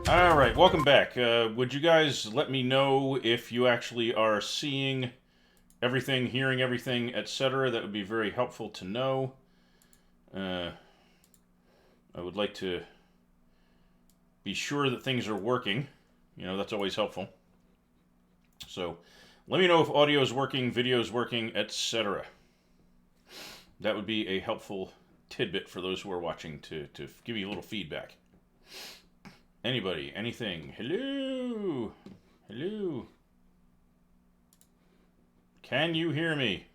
All right, welcome back. Would you guys let me know if you actually are seeing everything, hearing everything, etc.? That would be very helpful to know. Uh, I would like to be sure that things are working. That's always helpful. So let me know if audio is working, video is working, etc. That would be a helpful tidbit for those who are watching to give you a little feedback. Anybody, anything? Hello? Hello? Can you hear me?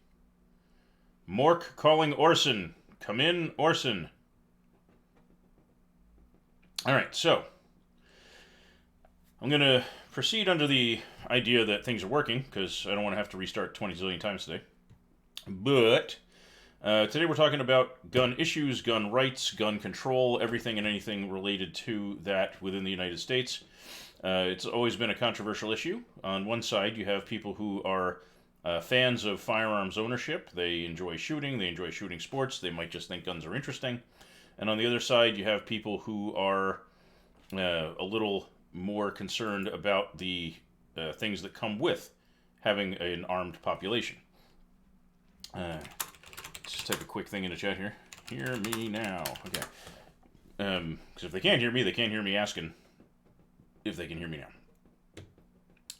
Mork calling Orson. Come in, Orson. All right, so I'm going to proceed under the idea that things are working because I don't want to have to restart 20 zillion times today. But today we're talking about gun issues, gun rights, gun control, everything and anything related to that within the United States. It's always been a controversial issue. On one side, you have people who are fans of firearms ownership. They enjoy shooting sports, they might just think guns are interesting. And on the other side, you have people who are a little more concerned about the things that come with having an armed population. Just type a quick thing in the chat here. Hear me now. Okay. Because if they can't hear me, they can't hear me asking if they can hear me now.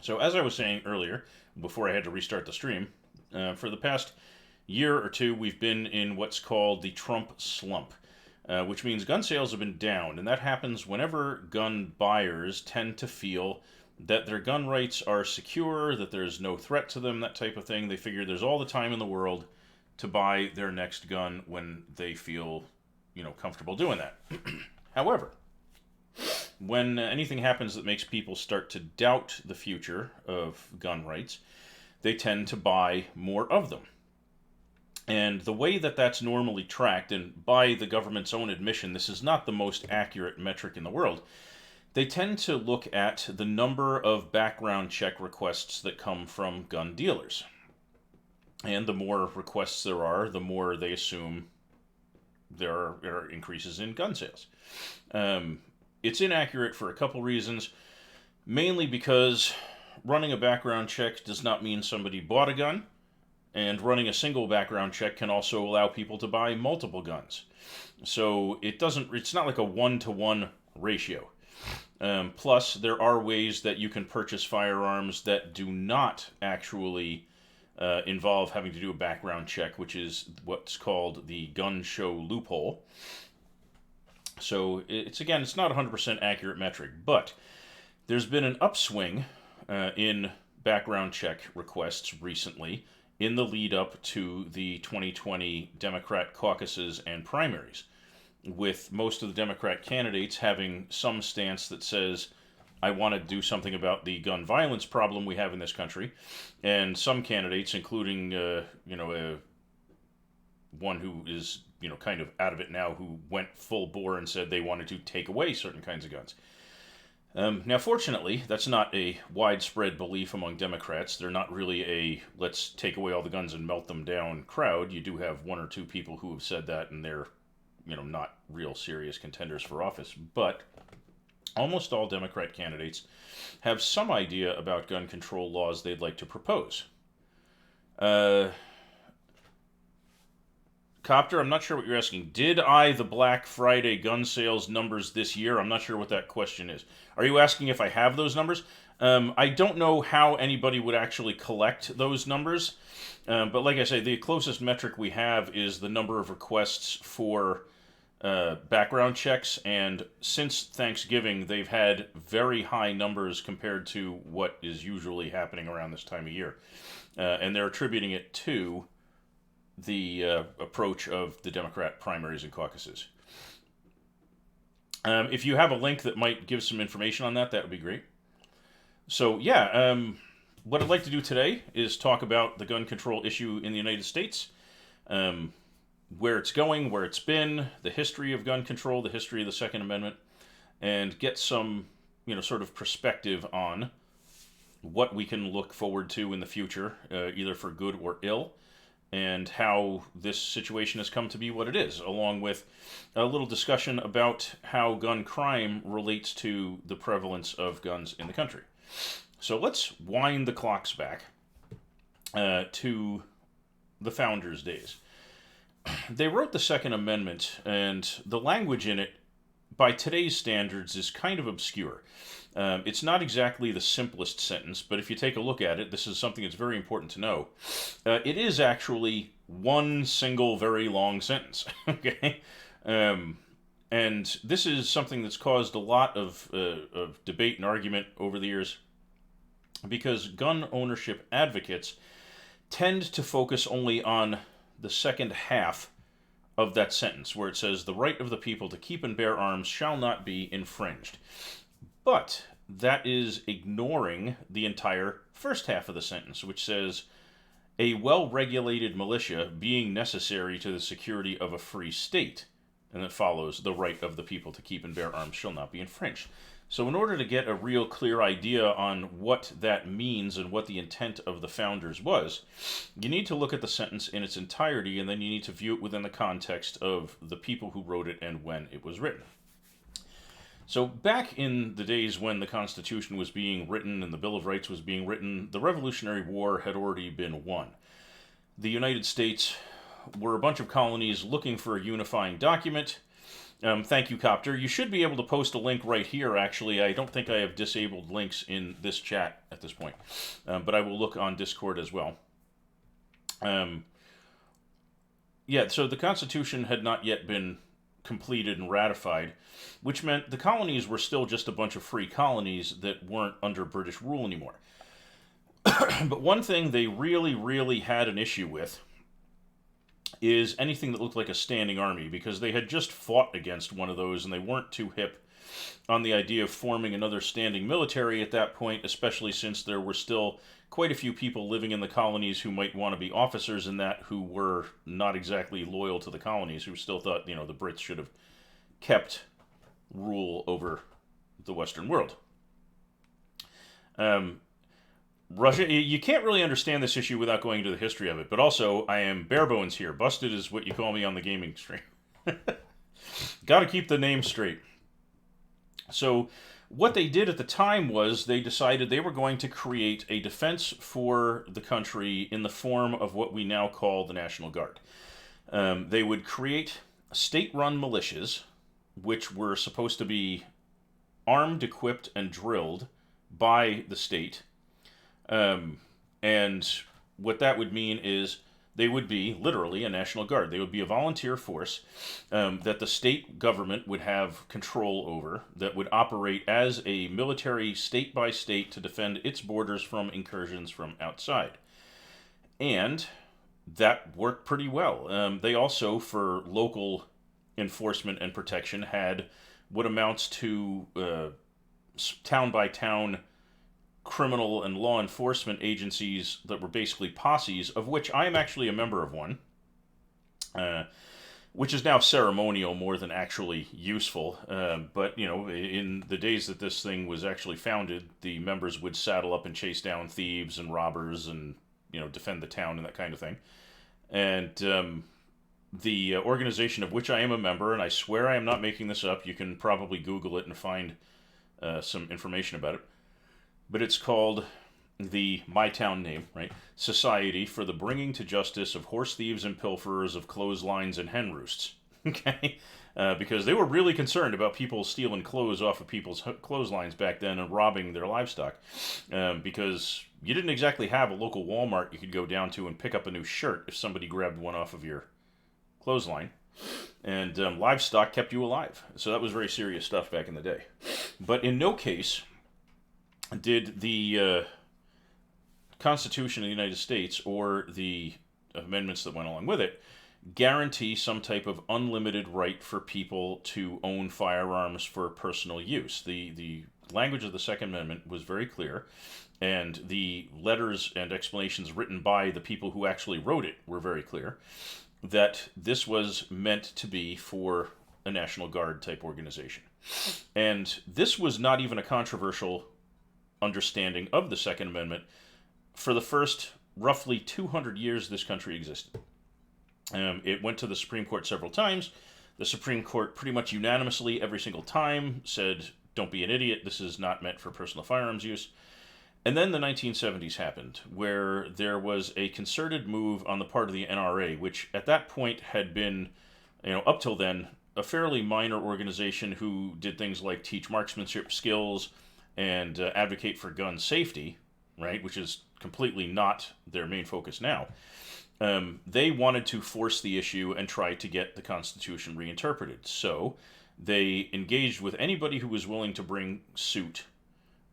So as I was saying earlier, before I had to restart the stream, for the past year or two, we've been in what's called the Trump slump, which means gun sales have been down, and that happens whenever gun buyers tend to feel that their gun rights are secure, that there's no threat to them, that type of thing. They figure there's all the time in the world to buy their next gun when they feel, comfortable doing that. However, when anything happens that makes people start to doubt the future of gun rights, they tend to buy more of them. And the way that that's normally tracked, and by the government's own admission, this is not the most accurate metric in the world, they tend to look at the number of background check requests that come from gun dealers. And the more requests there are, the more they assume there are increases in gun sales. It's inaccurate for a couple reasons, mainly because running a background check does not mean somebody bought a gun, and running a single background check can also allow people to buy multiple guns. So it's not like a one-to-one ratio. Plus, there are ways that you can purchase firearms that do not actually involve having to do a background check, which is what's called the gun show loophole. So it's not a 100% accurate metric, but there's been an upswing in background check requests recently in the lead up to the 2020 Democrat caucuses and primaries, with most of the Democrat candidates having some stance that says, I want to do something about the gun violence problem we have in this country, and some candidates, including one who is kind of out of it now, who went full bore and said they wanted to take away certain kinds of guns. Now, fortunately, that's not a widespread belief among Democrats. They're not really a let's take away all the guns and melt them down crowd. You do have one or two people who have said that, and they're not real serious contenders for office. But almost all Democrat candidates have some idea about gun control laws they'd like to propose. Copter, I'm not sure what you're asking. Did the Black Friday gun sales numbers this year? I'm not sure what that question is. Are you asking if I have those numbers? I don't know how anybody would actually collect those numbers. But like I say, the closest metric we have is the number of requests for background checks. And since Thanksgiving, they've had very high numbers compared to what is usually happening around this time of year. And they're attributing it to the approach of the Democrat primaries and caucuses. If you have a link that might give some information on that, that would be great. So, what I'd like to do today is talk about the gun control issue in the United States, where it's going, where it's been, the history of gun control, the history of the Second Amendment, and get some, sort of perspective on what we can look forward to in the future, either for good or ill, and how this situation has come to be what it is, along with a little discussion about how gun crime relates to the prevalence of guns in the country. So let's wind the clocks back to the founders' days. They wrote the Second Amendment, and the language in it, by today's standards, is kind of obscure. It's not exactly the simplest sentence, but if you take a look at it, this is something that's very important to know. It is actually one single very long sentence. Okay, and this is something that's caused a lot of debate and argument over the years, because gun ownership advocates tend to focus only on the second half of that sentence, where it says, "The right of the people to keep and bear arms shall not be infringed." But that is ignoring the entire first half of the sentence, which says, "A well-regulated militia being necessary to the security of a free state." And it follows, "The right of the people to keep and bear arms shall not be infringed." So in order to get a real clear idea on what that means and what the intent of the founders was, you need to look at the sentence in its entirety, and then you need to view it within the context of the people who wrote it and when it was written. So back in the days when the Constitution was being written and the Bill of Rights was being written, the Revolutionary War had already been won. The United States were a bunch of colonies looking for a unifying document. Thank you, Copter. You should be able to post a link right here, actually. I don't think I have disabled links in this chat at this point, but I will look on Discord as well. Yeah, so the Constitution had not yet been completed and ratified, which meant the colonies were still just a bunch of free colonies that weren't under British rule anymore. But one thing they really, really had an issue with is anything that looked like a standing army, because they had just fought against one of those and they weren't too hip on the idea of forming another standing military at that point, especially since there were still quite a few people living in the colonies who might want to be officers in that, who were not exactly loyal to the colonies, who still thought, the Brits should have kept rule over the Western world. Russia, you can't really understand this issue without going into the history of it, but also, I am bare bones here. Busted is what you call me on the gaming stream. Gotta keep the name straight. So, what they did at the time was they decided they were going to create a defense for the country in the form of what we now call the National Guard. They would create state-run militias, which were supposed to be armed, equipped, and drilled by the state. And what that would mean is they would be literally a National Guard. They would be a volunteer force that the state government would have control over, that would operate as a military state by state to defend its borders from incursions from outside. And that worked pretty well. They also, for local enforcement and protection, had what amounts to town by town criminal and law enforcement agencies that were basically posses, of which I am actually a member of one, which is now ceremonial more than actually useful. But, in the days that this thing was actually founded, the members would saddle up and chase down thieves and robbers and, defend the town and that kind of thing. And the organization of which I am a member, and I swear I am not making this up, you can probably Google it and find some information about it, but it's called my town name, right? Society for the Bringing to Justice of Horse Thieves and Pilferers of Clotheslines and Hen Roosts. Okay? Because they were really concerned about people stealing clothes off of people's clotheslines back then and robbing their livestock. Because you didn't exactly have a local Walmart you could go down to and pick up a new shirt if somebody grabbed one off of your clothesline. And livestock kept you alive. So that was very serious stuff back in the day. But in no case did the Constitution of the United States or the amendments that went along with it guarantee some type of unlimited right for people to own firearms for personal use. The language of the Second Amendment was very clear, and the letters and explanations written by the people who actually wrote it were very clear, that this was meant to be for a National Guard type organization. And this was not even a controversial understanding of the Second Amendment for the first roughly 200 years this country existed. It went to the Supreme Court several times. The Supreme Court pretty much unanimously every single time said, don't be an idiot, this is not meant for personal firearms use. And then the 1970s happened, where there was a concerted move on the part of the NRA, which at that point had been, up till then, a fairly minor organization who did things like teach marksmanship skills and advocate for gun safety, right, which is completely not their main focus now. They wanted to force the issue and try to get the Constitution reinterpreted. So they engaged with anybody who was willing to bring suit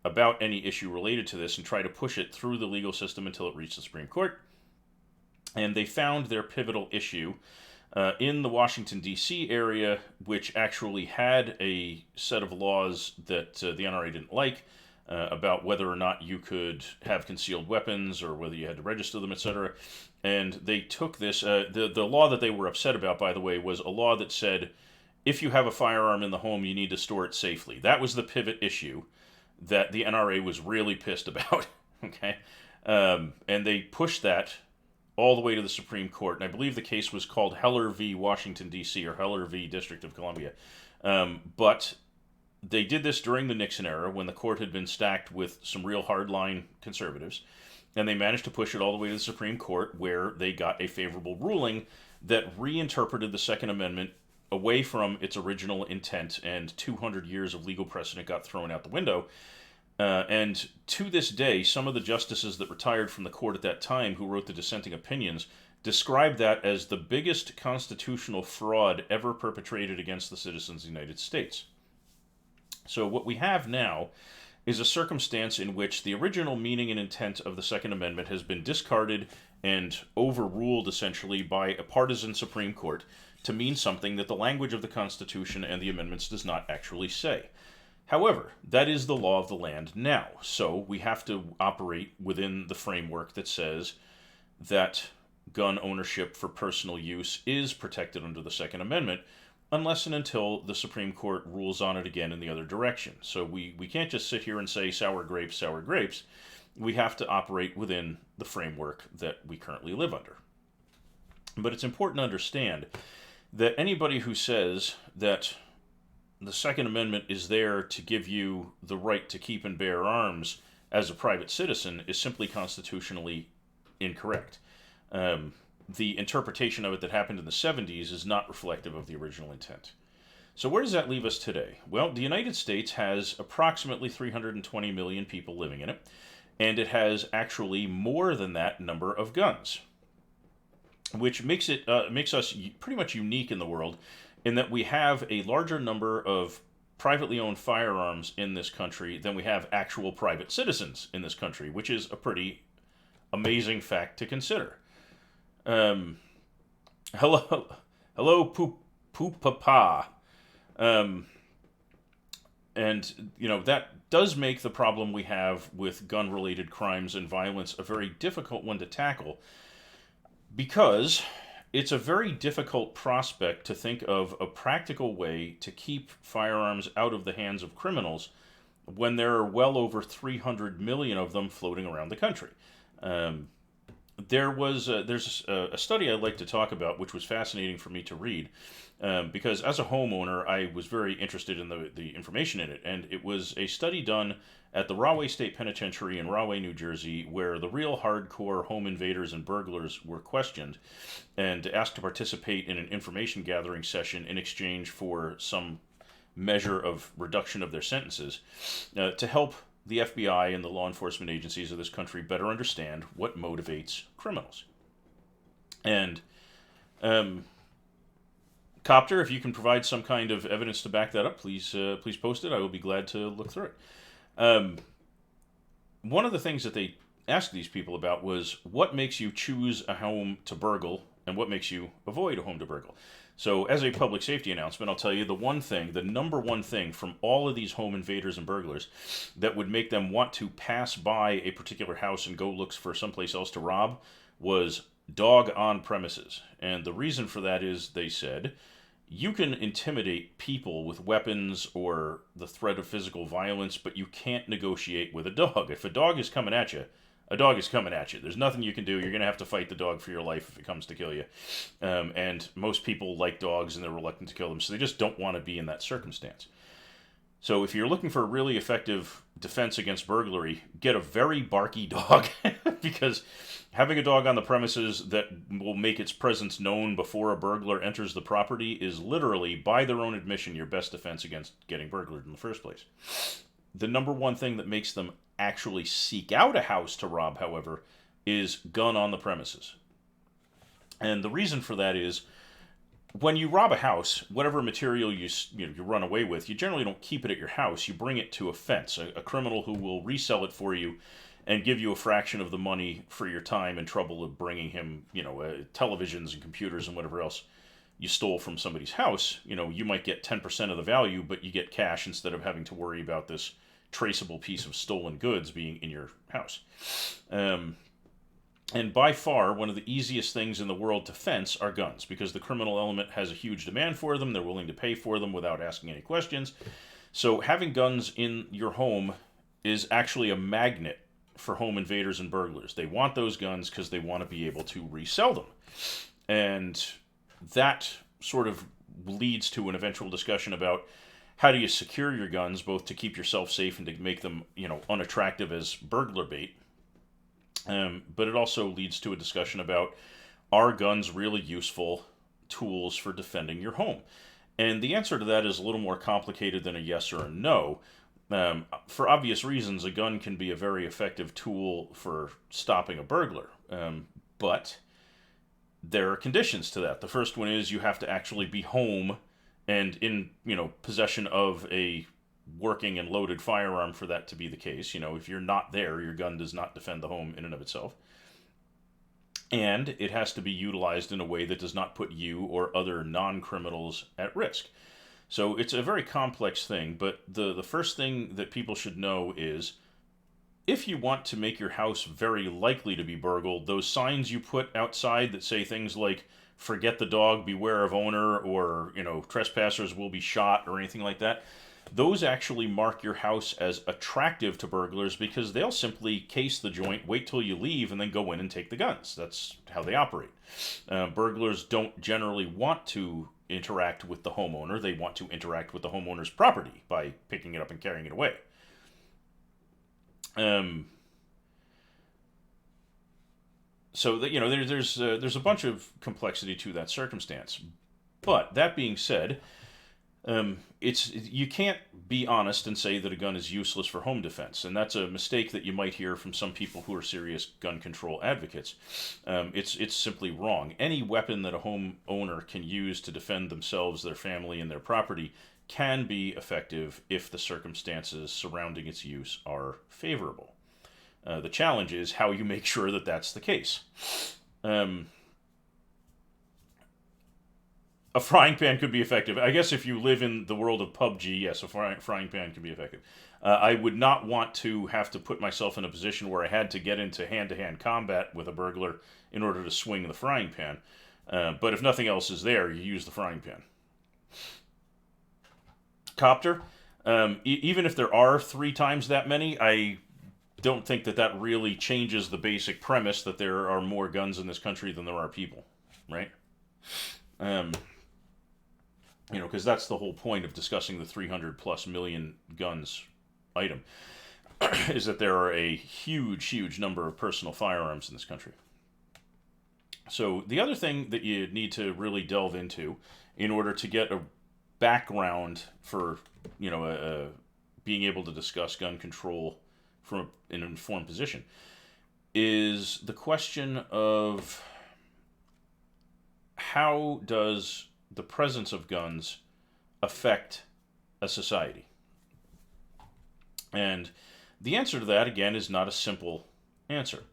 about any issue related to this and try to push it through the legal system until it reached the Supreme Court. And they found their pivotal issue in the Washington, D.C. area, which actually had a set of laws that the NRA didn't like about whether or not you could have concealed weapons or whether you had to register them, etc. And they took this, the law that they were upset about, by the way, was a law that said if you have a firearm in the home, you need to store it safely. That was the pivot issue that the NRA was really pissed about, okay? And they pushed that all the way to the Supreme Court, and I believe the case was called Heller v. Washington, D.C., or Heller v. District of Columbia. But they did this during the Nixon era, when the court had been stacked with some real hardline conservatives, and they managed to push it all the way to the Supreme Court, where they got a favorable ruling that reinterpreted the Second Amendment away from its original intent, and 200 years of legal precedent got thrown out the window. And to this day, some of the justices that retired from the court at that time who wrote the dissenting opinions described that as the biggest constitutional fraud ever perpetrated against the citizens of the United States. So what we have now is a circumstance in which the original meaning and intent of the Second Amendment has been discarded and overruled essentially by a partisan Supreme Court to mean something that the language of the Constitution and the amendments does not actually say. However, that is the law of the land now, so we have to operate within the framework that says that gun ownership for personal use is protected under the Second Amendment, unless and until the Supreme Court rules on it again in the other direction. So we can't just sit here and say sour grapes, sour grapes. We have to operate within the framework that we currently live under. But it's important to understand that anybody who says that the Second Amendment is there to give you the right to keep and bear arms as a private citizen is simply constitutionally incorrect. The interpretation of it that happened in the 70s is not reflective of the original intent. So where does that leave us today? Well, the United States has approximately 320 million people living in it, and it has actually more than that number of guns, which makes us pretty much unique in the world, in that we have a larger number of privately owned firearms in this country than we have actual private citizens in this country, which is a pretty amazing fact to consider. Hello, poop-papa. And, that does make the problem we have with gun-related crimes and violence a very difficult one to tackle, because it's a very difficult prospect to think of a practical way to keep firearms out of the hands of criminals when there are well over 300 million of them floating around the country. There's a study I'd like to talk about, which was fascinating for me to read, because as a homeowner, I was very interested in the information in it, and it was a study done at the Rahway State Penitentiary in Rahway, New Jersey, where the real hardcore home invaders and burglars were questioned and asked to participate in an information gathering session in exchange for some measure of reduction of their sentences, to help the FBI and the law enforcement agencies of this country better understand what motivates criminals. And Copter, if you can provide some kind of evidence to back that up, please post it. I will be glad to look through it. One of the things that they asked these people about was what makes you choose a home to burgle and what makes you avoid a home to burgle. So as a public safety announcement, I'll tell you the number one thing from all of these home invaders and burglars that would make them want to pass by a particular house and go look for someplace else to rob was dog on premises. And the reason for that is, they said, you can intimidate people with weapons or the threat of physical violence, but you can't negotiate with a dog. If a dog is coming at you, A dog is coming at you. There's nothing you can do. You're going to have to fight the dog for your life if it comes to kill you. And most people like dogs and they're reluctant to kill them, so they just don't want to be in that circumstance. So if you're looking for a really effective defense against burglary, get a very barky dog because having a dog on the premises that will make its presence known before a burglar enters the property is literally, by their own admission, your best defense against getting burglared in the first place. The number one thing that makes them actually seek out a house to rob, however, is gun on the premises. And the reason for that is when you rob a house, whatever material you run away with, you generally don't keep it at your house. You bring it to a fence, a criminal who will resell it for you and give you a fraction of the money for your time and trouble of bringing him, televisions and computers and whatever else you stole from somebody's house. You might get 10% of the value, but you get cash instead of having to worry about this traceable piece of stolen goods being in your house. And by far, one of the easiest things in the world to fence are guns, because the criminal element has a huge demand for them. They're willing to pay for them without asking any questions. So having guns in your home is actually a magnet for home invaders and burglars. They want those guns because they want to be able to resell them. And that sort of leads to an eventual discussion about how do you secure your guns, both to keep yourself safe and to make them, unattractive as burglar bait. But it also leads to a discussion about, are guns really useful tools for defending your home? And the answer to that is a little more complicated than a yes or a no. For obvious reasons, a gun can be a very effective tool for stopping a burglar. But there are conditions to that. The first one is you have to actually be home and in, possession of a working and loaded firearm for that to be the case. If you're not there, your gun does not defend the home in and of itself. And it has to be utilized in a way that does not put you or other non-criminals at risk. So it's a very complex thing, but the first thing that people should know is, if you want to make your house very likely to be burgled, those signs you put outside that say things like, forget the dog, beware of owner, or, trespassers will be shot, or anything like that, those actually mark your house as attractive to burglars because they'll simply case the joint, wait till you leave, and then go in and take the guns. That's how they operate. Burglars don't generally want to interact with the homeowner. They want to interact with the homeowner's property by picking it up and carrying it away. So that there's a bunch of complexity to that circumstance. But that being said, you can't be honest and say that a gun is useless for home defense, and that's a mistake that you might hear from some people who are serious gun control advocates. It's simply wrong. Any weapon that a home owner can use to defend themselves, their family, and their property can be effective if the circumstances surrounding its use are favorable. The challenge is how you make sure that that's the case. A frying pan could be effective. I guess if you live in the world of PUBG, yes, a frying pan can be effective. I would not want to have to put myself in a position where I had to get into hand-to-hand combat with a burglar in order to swing the frying pan. But if nothing else is there, you use the frying pan. Copter, even if there are 3 times that many, I don't think that really changes the basic premise that there are more guns in this country than there are people, right? Because that's the whole point of discussing the 300 plus million guns item, is that there are a huge number of personal firearms in this country. So the other thing that you need to really delve into in order to get a background for, being able to discuss gun control from an informed position is the question of how does the presence of guns affect a society? And the answer to that, again, is not a simple answer.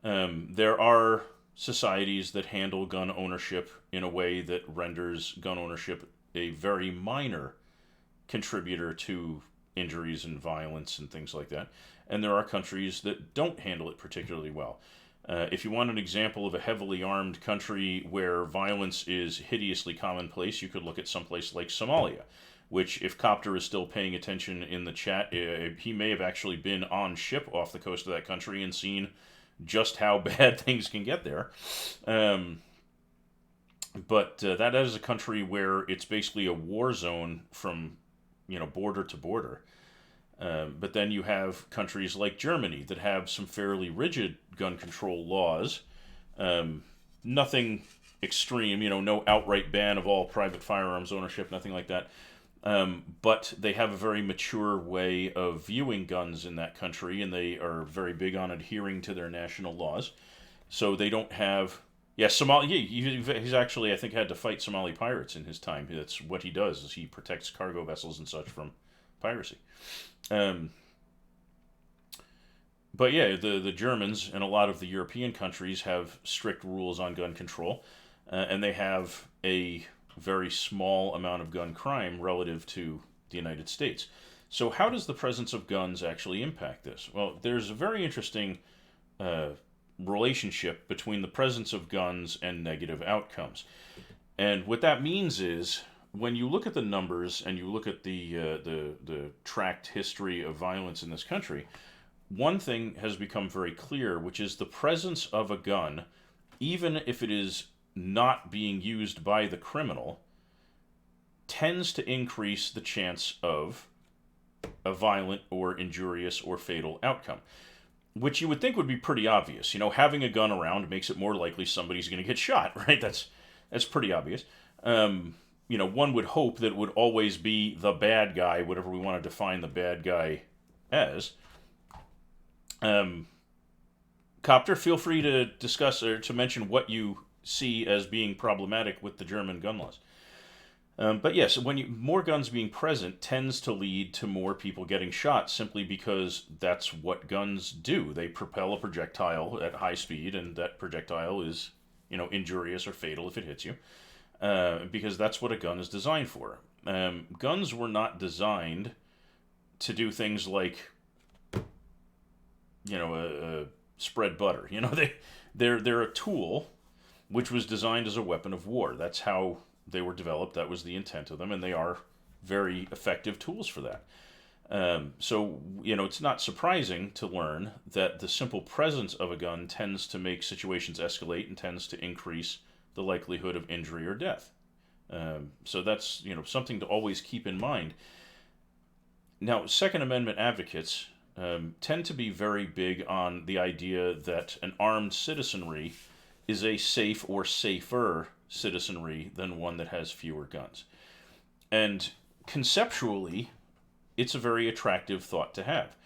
There are societies that handle gun ownership in a way that renders gun ownership a very minor contributor to injuries and violence and things like that. And there are countries that don't handle it particularly well. If you want an example of a heavily armed country where violence is hideously commonplace, you could look at someplace like Somalia, which, if Copter is still paying attention in the chat, he may have actually been on ship off the coast of that country and seen just how bad things can get there. Um, but that is a country where it's basically a war zone from, border to border. But then you have countries like Germany that have some fairly rigid gun control laws. Um, Nothing extreme, no outright ban of all private firearms ownership, nothing like that. But they have a very mature way of viewing guns in that country, and they are very big on adhering to their national laws. So they don't have. Yeah, Somali. He's actually, I think, had to fight Somali pirates in his time. That's what he does. Is he protects cargo vessels and such from piracy. Um, but yeah, the Germans and a lot of the European countries have strict rules on gun control, and they have a very small amount of gun crime relative to the United States. So, how does the presence of guns actually impact this? Well, there's a very interesting uh, relationship between the presence of guns and negative outcomes. And what that means is when you look at the numbers and you look at the tracked history of violence in this country, one thing has become very clear, which is the presence of a gun, even if it is not being used by the criminal, tends to increase the chance of a violent or injurious or fatal outcome. Which you would think would be pretty obvious. Having a gun around makes it more likely somebody's going to get shot, right? That's pretty obvious. One would hope that it would always be the bad guy, whatever we want to define the bad guy as. Copter, feel free to discuss or to mention what you see as being problematic with the German gun laws. But yes, more guns being present tends to lead to more people getting shot simply because that's what guns do. They propel a projectile at high speed, and that projectile is, injurious or fatal if it hits you, because that's what a gun is designed for. Guns were not designed to do things like, spread butter. They're a tool which was designed as a weapon of war. That's how they were developed. That was the intent of them, and they are very effective tools for that. So, it's not surprising to learn that the simple presence of a gun tends to make situations escalate and tends to increase the likelihood of injury or death. So that's, something to always keep in mind. Now, Second Amendment advocates tend to be very big on the idea that an armed citizenry is a safe or safer citizenry than one that has fewer guns. And conceptually, it's a very attractive thought to have.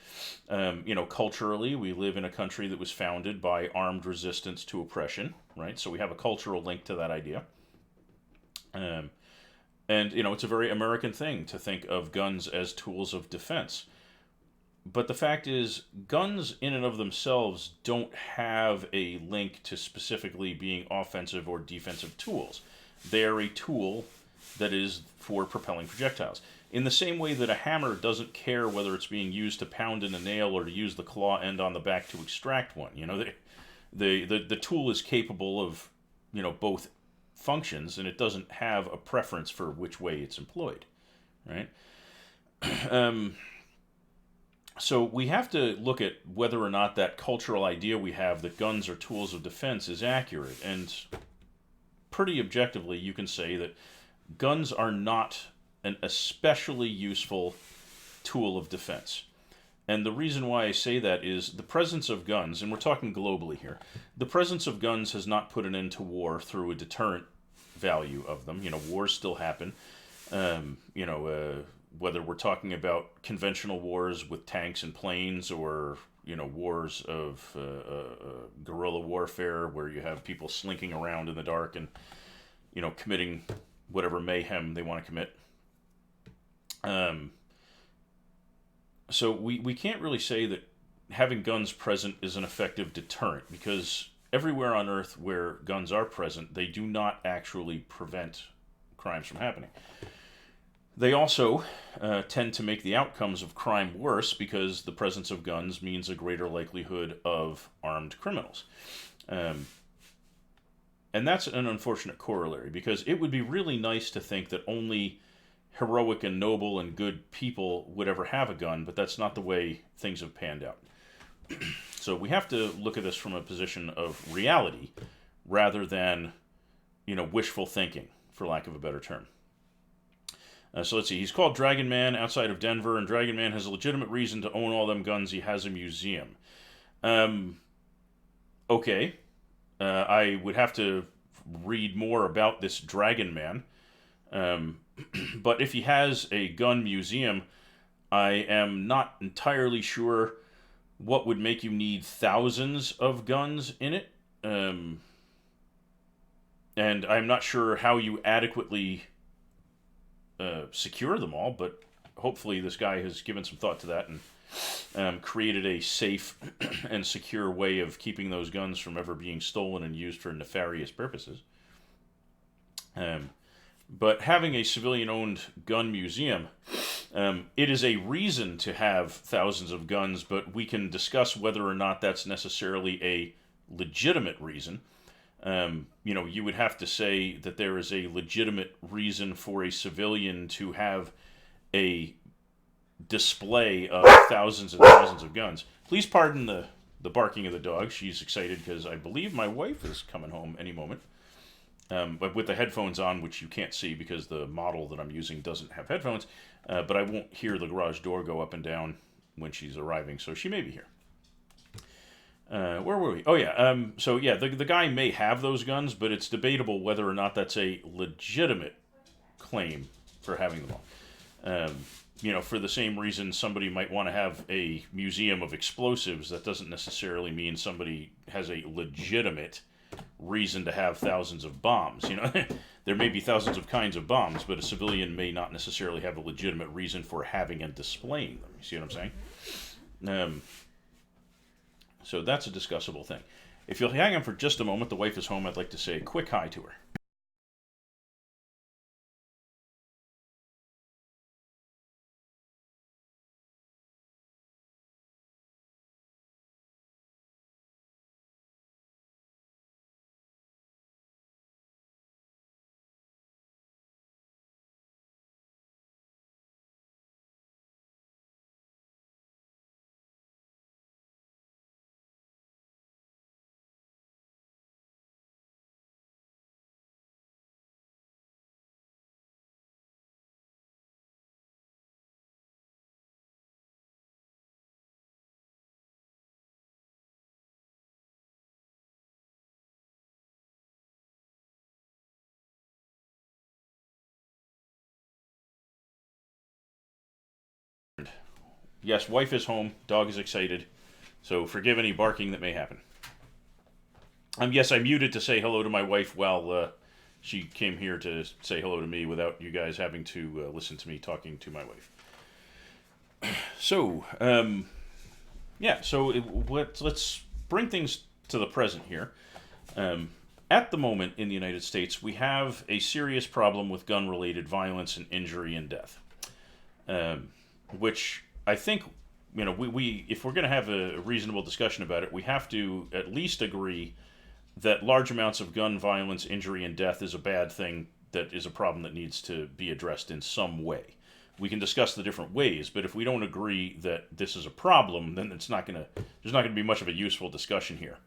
Culturally, we live in a country that was founded by armed resistance to oppression, right? So we have a cultural link to that idea. And, it's a very American thing to think of guns as tools of defense. But the fact is, guns in and of themselves don't have a link to specifically being offensive or defensive tools. They're a tool that is for propelling projectiles. In the same way that a hammer doesn't care whether it's being used to pound in a nail or to use the claw end on the back to extract one. The tool is capable of, both functions, and it doesn't have a preference for which way it's employed, right? So we have to look at whether or not that cultural idea we have that guns are tools of defense is accurate. And pretty objectively, you can say that guns are not an especially useful tool of defense. And the reason why I say that is the presence of guns, and we're talking globally here, the presence of guns has not put an end to war through a deterrent value of them. Wars still happen. Whether we're talking about conventional wars with tanks and planes or, wars of guerrilla warfare where you have people slinking around in the dark and, committing whatever mayhem they want to commit. So we can't really say that having guns present is an effective deterrent because everywhere on Earth where guns are present, they do not actually prevent crimes from happening. They also tend to make the outcomes of crime worse because the presence of guns means a greater likelihood of armed criminals. And that's an unfortunate corollary because it would be really nice to think that only heroic and noble and good people would ever have a gun, but that's not the way things have panned out. So we have to look at this from a position of reality rather than, wishful thinking, for lack of a better term. So let's see. He's called Dragon Man outside of Denver, and Dragon Man has a legitimate reason to own all them guns. He has a museum. Okay. I would have to read more about this Dragon Man. But if he has a gun museum, I am not entirely sure what would make you need thousands of guns in it. And I'm not sure how you adequately secure them all, but hopefully this guy has given some thought to that and created a safe and secure way of keeping those guns from ever being stolen and used for nefarious purposes. But having a civilian-owned gun museum, it is a reason to have thousands of guns, but we can discuss whether or not that's necessarily a legitimate reason. You would have to say that there is a legitimate reason for a civilian to have a display of thousands and thousands of guns. Please pardon the barking of the dog. She's excited because I believe my wife is coming home any moment. But with the headphones on, which you can't see because the model that I'm using doesn't have headphones, but I won't hear the garage door go up and down when she's arriving, so she may be here. Where were we? Oh, yeah. The guy may have those guns, but it's debatable whether or not that's a legitimate claim for having them all. For the same reason somebody might want to have a museum of explosives, that doesn't necessarily mean somebody has a legitimate reason to have thousands of bombs. There may be thousands of kinds of bombs, but a civilian may not necessarily have a legitimate reason for having and displaying them. You see what I'm saying? So that's a discussable thing. If you'll hang on for just a moment, the wife is home. I'd like to say a quick hi to her. Yes, wife is home. Dog is excited. So forgive any barking that may happen. Yes, I muted to say hello to my wife while she came here to say hello to me without you guys having to listen to me talking to my wife. So, let's bring things to the present here. At the moment in the United States, we have a serious problem with gun-related violence and injury and death, which I think, we if we're going to have a reasonable discussion about it, we have to at least agree that large amounts of gun violence, injury, and death is a bad thing, that is a problem that needs to be addressed in some way. We can discuss the different ways, but if we don't agree that this is a problem, then there's not going to be much of a useful discussion here.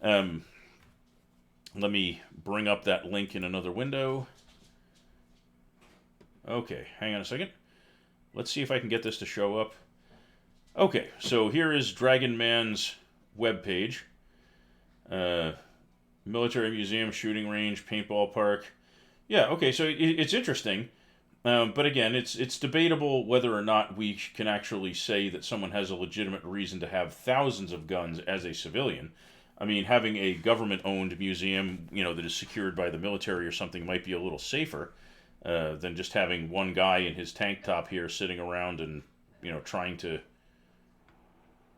Let me bring up that link in another window. Okay, hang on a second. Let's see if I can get this to show up. Okay, so here is Dragon Man's webpage. Military museum, shooting range, paintball park. Yeah, okay, so it's interesting. But again, it's debatable whether or not we can actually say that someone has a legitimate reason to have thousands of guns as a civilian. I mean, having a government-owned museum, that is secured by the military or something might be a little safer than just having one guy in his tank top here sitting around and, trying to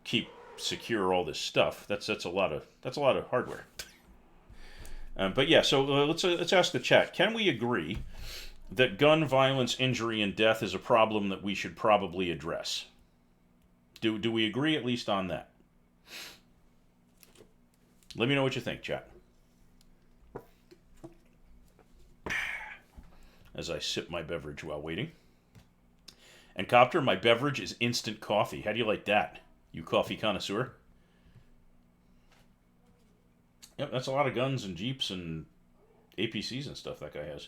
keep secure all this stuff. That's a lot of hardware. But yeah, so let's ask the chat. Can we agree that gun violence, injury, and death is a problem that we should probably address? Do we agree at least on that? Let me know what you think, chat. As I sip my beverage while waiting. And Copter, my beverage is instant coffee. How do you like that? You coffee connoisseur. Yep, that's a lot of guns and Jeeps and APCs and stuff that guy has.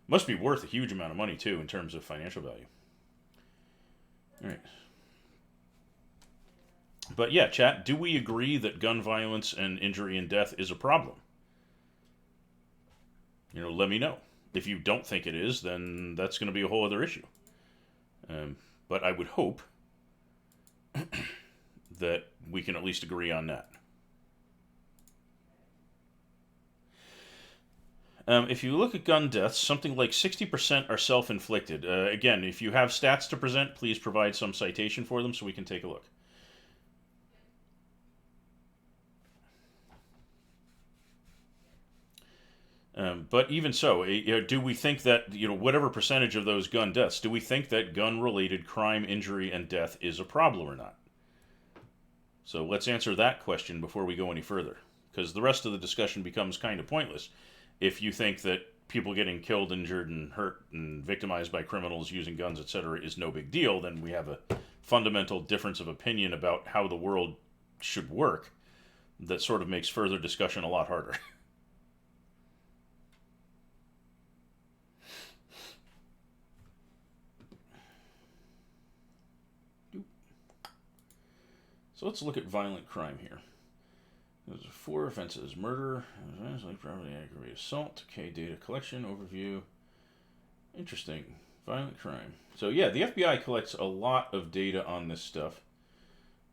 Must be worth a huge amount of money, too, in terms of financial value. All right. But yeah, chat, do we agree that gun violence and injury and death is a problem? Let me know. If you don't think it is, then that's going to be a whole other issue. But I would hope that we can at least agree on that. If you look at gun deaths, something like 60% are self-inflicted. Again, if you have stats to present, please provide some citation for them so we can take a look. But even so, do we think that, whatever percentage of those gun deaths, do we think that gun-related crime, injury, and death is a problem or not? So let's answer that question before we go any further, because the rest of the discussion becomes kind of pointless if you think that people getting killed, injured, and hurt and victimized by criminals using guns, etc., is no big deal. Then we have a fundamental difference of opinion about how the world should work that sort of makes further discussion a lot harder. So let's look at violent crime here. There's 4 offenses: murder, property, aggravated assault. Okay, data collection, overview. Interesting. Violent crime. So yeah, the FBI collects a lot of data on this stuff.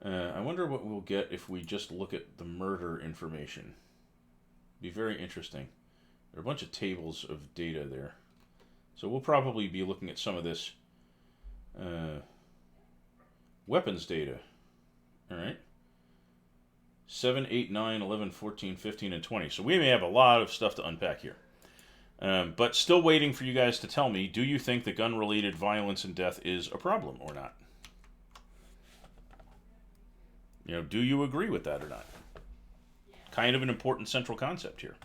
I wonder what we'll get if we just look at the murder information. Be very interesting. There are a bunch of tables of data there. So we'll probably be looking at some of this weapons data. All right. 7, 8, 9, 11, 14, 15, and 20. So we may have a lot of stuff to unpack here. But still waiting for you guys to tell me, do you think that gun-related violence and death is a problem or not? Do you agree with that or not? Kind of an important central concept here.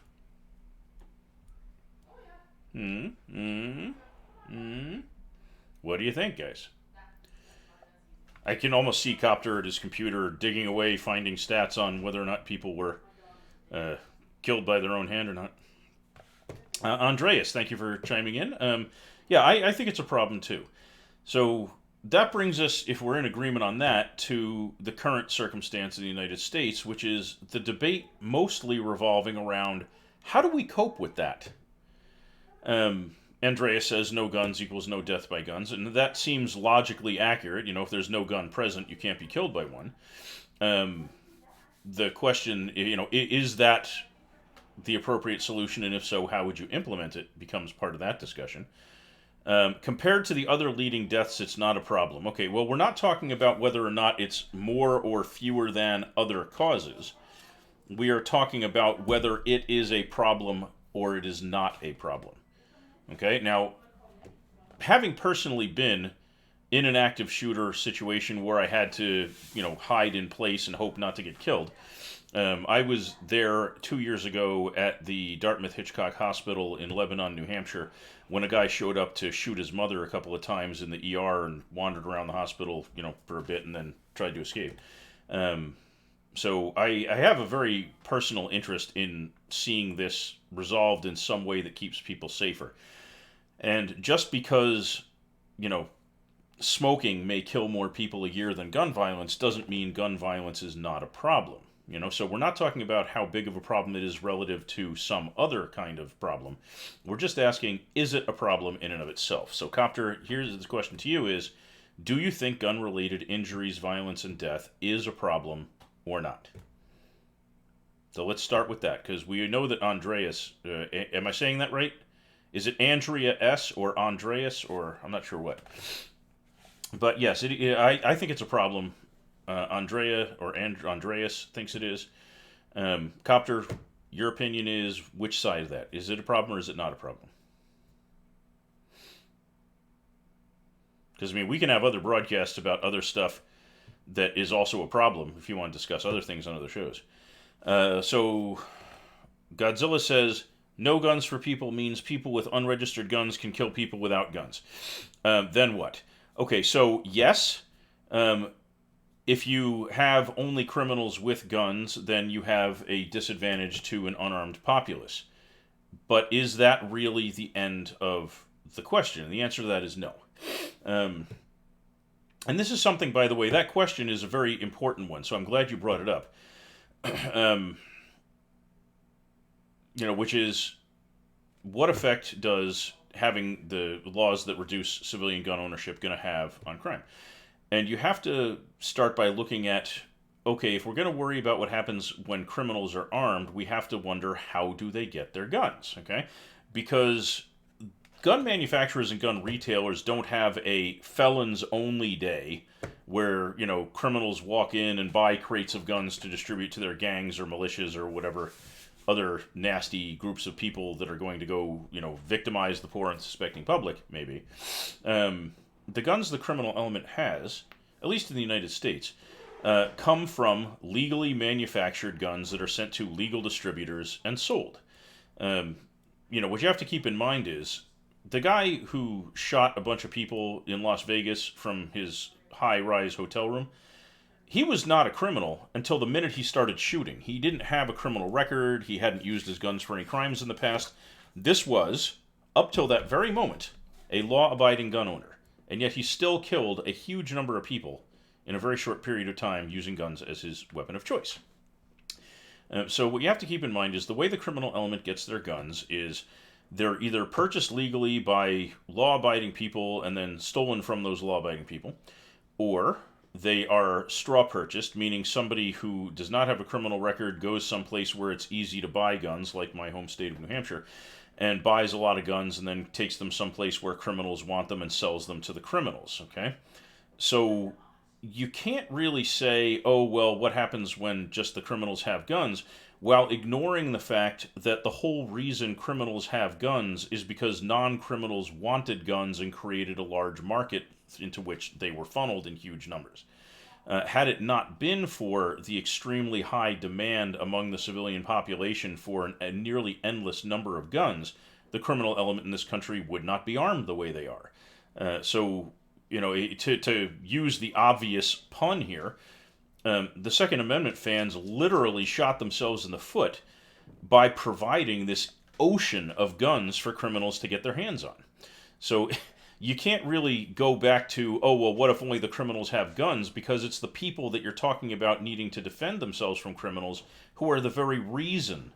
What do you think, guys? I can almost see Copter at his computer digging away, finding stats on whether or not people were killed by their own hand or not. Andreas, thank you for chiming in. Yeah, I think it's a problem too. So that brings us, if we're in agreement on that, to the current circumstance in the United States, which is the debate mostly revolving around how do we cope with that? Andreas says no guns equals no death by guns, and that seems logically accurate. If there's no gun present, you can't be killed by one. The question, is that the appropriate solution, and if so, how would you implement it, becomes part of that discussion. Compared to the other leading deaths, it's not a problem. Okay, well, we're not talking about whether or not it's more or fewer than other causes. We are talking about whether it is a problem or it is not a problem. Okay, now, having personally been in an active shooter situation where I had to, hide in place and hope not to get killed, I was there 2 years ago at the Dartmouth Hitchcock Hospital in Lebanon, New Hampshire, when a guy showed up to shoot his mother a couple of times in the ER and wandered around the hospital, for a bit and then tried to escape. So I have a very personal interest in seeing this resolved in some way that keeps people safer. And just because, smoking may kill more people a year than gun violence doesn't mean gun violence is not a problem. So we're not talking about how big of a problem it is relative to some other kind of problem. We're just asking, is it a problem in and of itself? So Copter, here's the question to you is, do you think gun-related injuries, violence, and death is a problem or not? So let's start with that, because we know that Andreas, am I saying that right? Is it Andrea S. or Andreas, or I'm not sure what. But yes, I think it's a problem. Andrea or Andreas thinks it is. Copter, your opinion is which side of that? Is it a problem or is it not a problem? Because, we can have other broadcasts about other stuff that is also a problem if you want to discuss other things on other shows. So, Godzilla says, no guns for people means people with unregistered guns can kill people without guns. Then what? Okay, so yes, If you have only criminals with guns, then you have a disadvantage to an unarmed populace. But is that really the end of the question? And the answer to that is no. Um, and this is something, by the way, that question is a very important one, so I'm glad you brought it up. um, which is, what effect does having the laws that reduce civilian gun ownership going to have on crime? And you have to start by looking at, okay, if we're going to worry about what happens when criminals are armed, we have to wonder, how do they get their guns, okay? Because gun manufacturers and gun retailers don't have a felons only day where, criminals walk in and buy crates of guns to distribute to their gangs or militias or whatever other nasty groups of people that are going to go, victimize the poor and suspecting public, maybe. The guns the criminal element has, at least in the United States, come from legally manufactured guns that are sent to legal distributors and sold. What you have to keep in mind is, the guy who shot a bunch of people in Las Vegas from his high-rise hotel room, he was not a criminal until the minute he started shooting. He didn't have a criminal record. He hadn't used his guns for any crimes in the past. This was, up till that very moment, a law-abiding gun owner. And yet he still killed a huge number of people in a very short period of time using guns as his weapon of choice. So what you have to keep in mind is, the way the criminal element gets their guns is, they're either purchased legally by law-abiding people and then stolen from those law-abiding people, or they are straw purchased, meaning somebody who does not have a criminal record goes someplace where it's easy to buy guns, like my home state of New Hampshire, and buys a lot of guns and then takes them someplace where criminals want them and sells them to the criminals, okay? So you can't really say, oh, well, what happens when just the criminals have guns, while ignoring the fact that the whole reason criminals have guns is because non-criminals wanted guns and created a large market into which they were funneled in huge numbers. Had it not been for the extremely high demand among the civilian population for a nearly endless number of guns, the criminal element in this country would not be armed the way they are. To use the obvious pun here, the Second Amendment fans literally shot themselves in the foot by providing this ocean of guns for criminals to get their hands on. So you can't really go back to, oh, well, what if only the criminals have guns? Because it's the people that you're talking about needing to defend themselves from criminals who are the very reason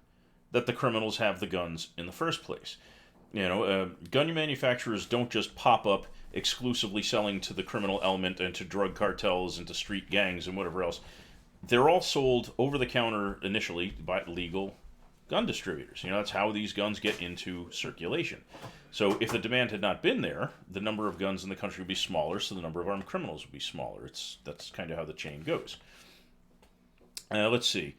that the criminals have the guns in the first place. Gun manufacturers don't just pop up exclusively selling to the criminal element and to drug cartels and to street gangs and whatever else. They're all sold over the counter initially by legal gun distributors. That's how these guns get into circulation. So if the demand had not been there, the number of guns in the country would be smaller, so the number of armed criminals would be smaller. That's kind of how the chain goes. Let's see.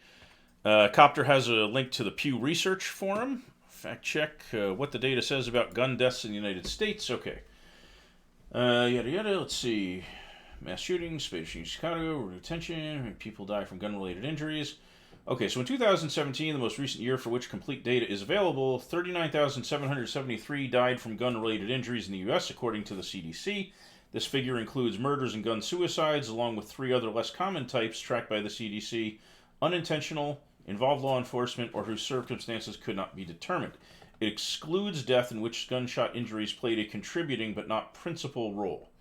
Copter has a link to the Pew Research Forum. Fact check what the data says about gun deaths in the United States. Okay. Yada yada, let's see. Mass shootings, space shooting in Chicago, detention, people die from gun-related injuries. Okay, so in 2017, the most recent year for which complete data is available, 39,773 died from gun-related injuries in the U.S., according to the CDC. This figure includes murders and gun suicides, along with 3 other less common types tracked by the CDC: unintentional, involved law enforcement, or whose circumstances could not be determined. It excludes death in which gunshot injuries played a contributing but not principal role.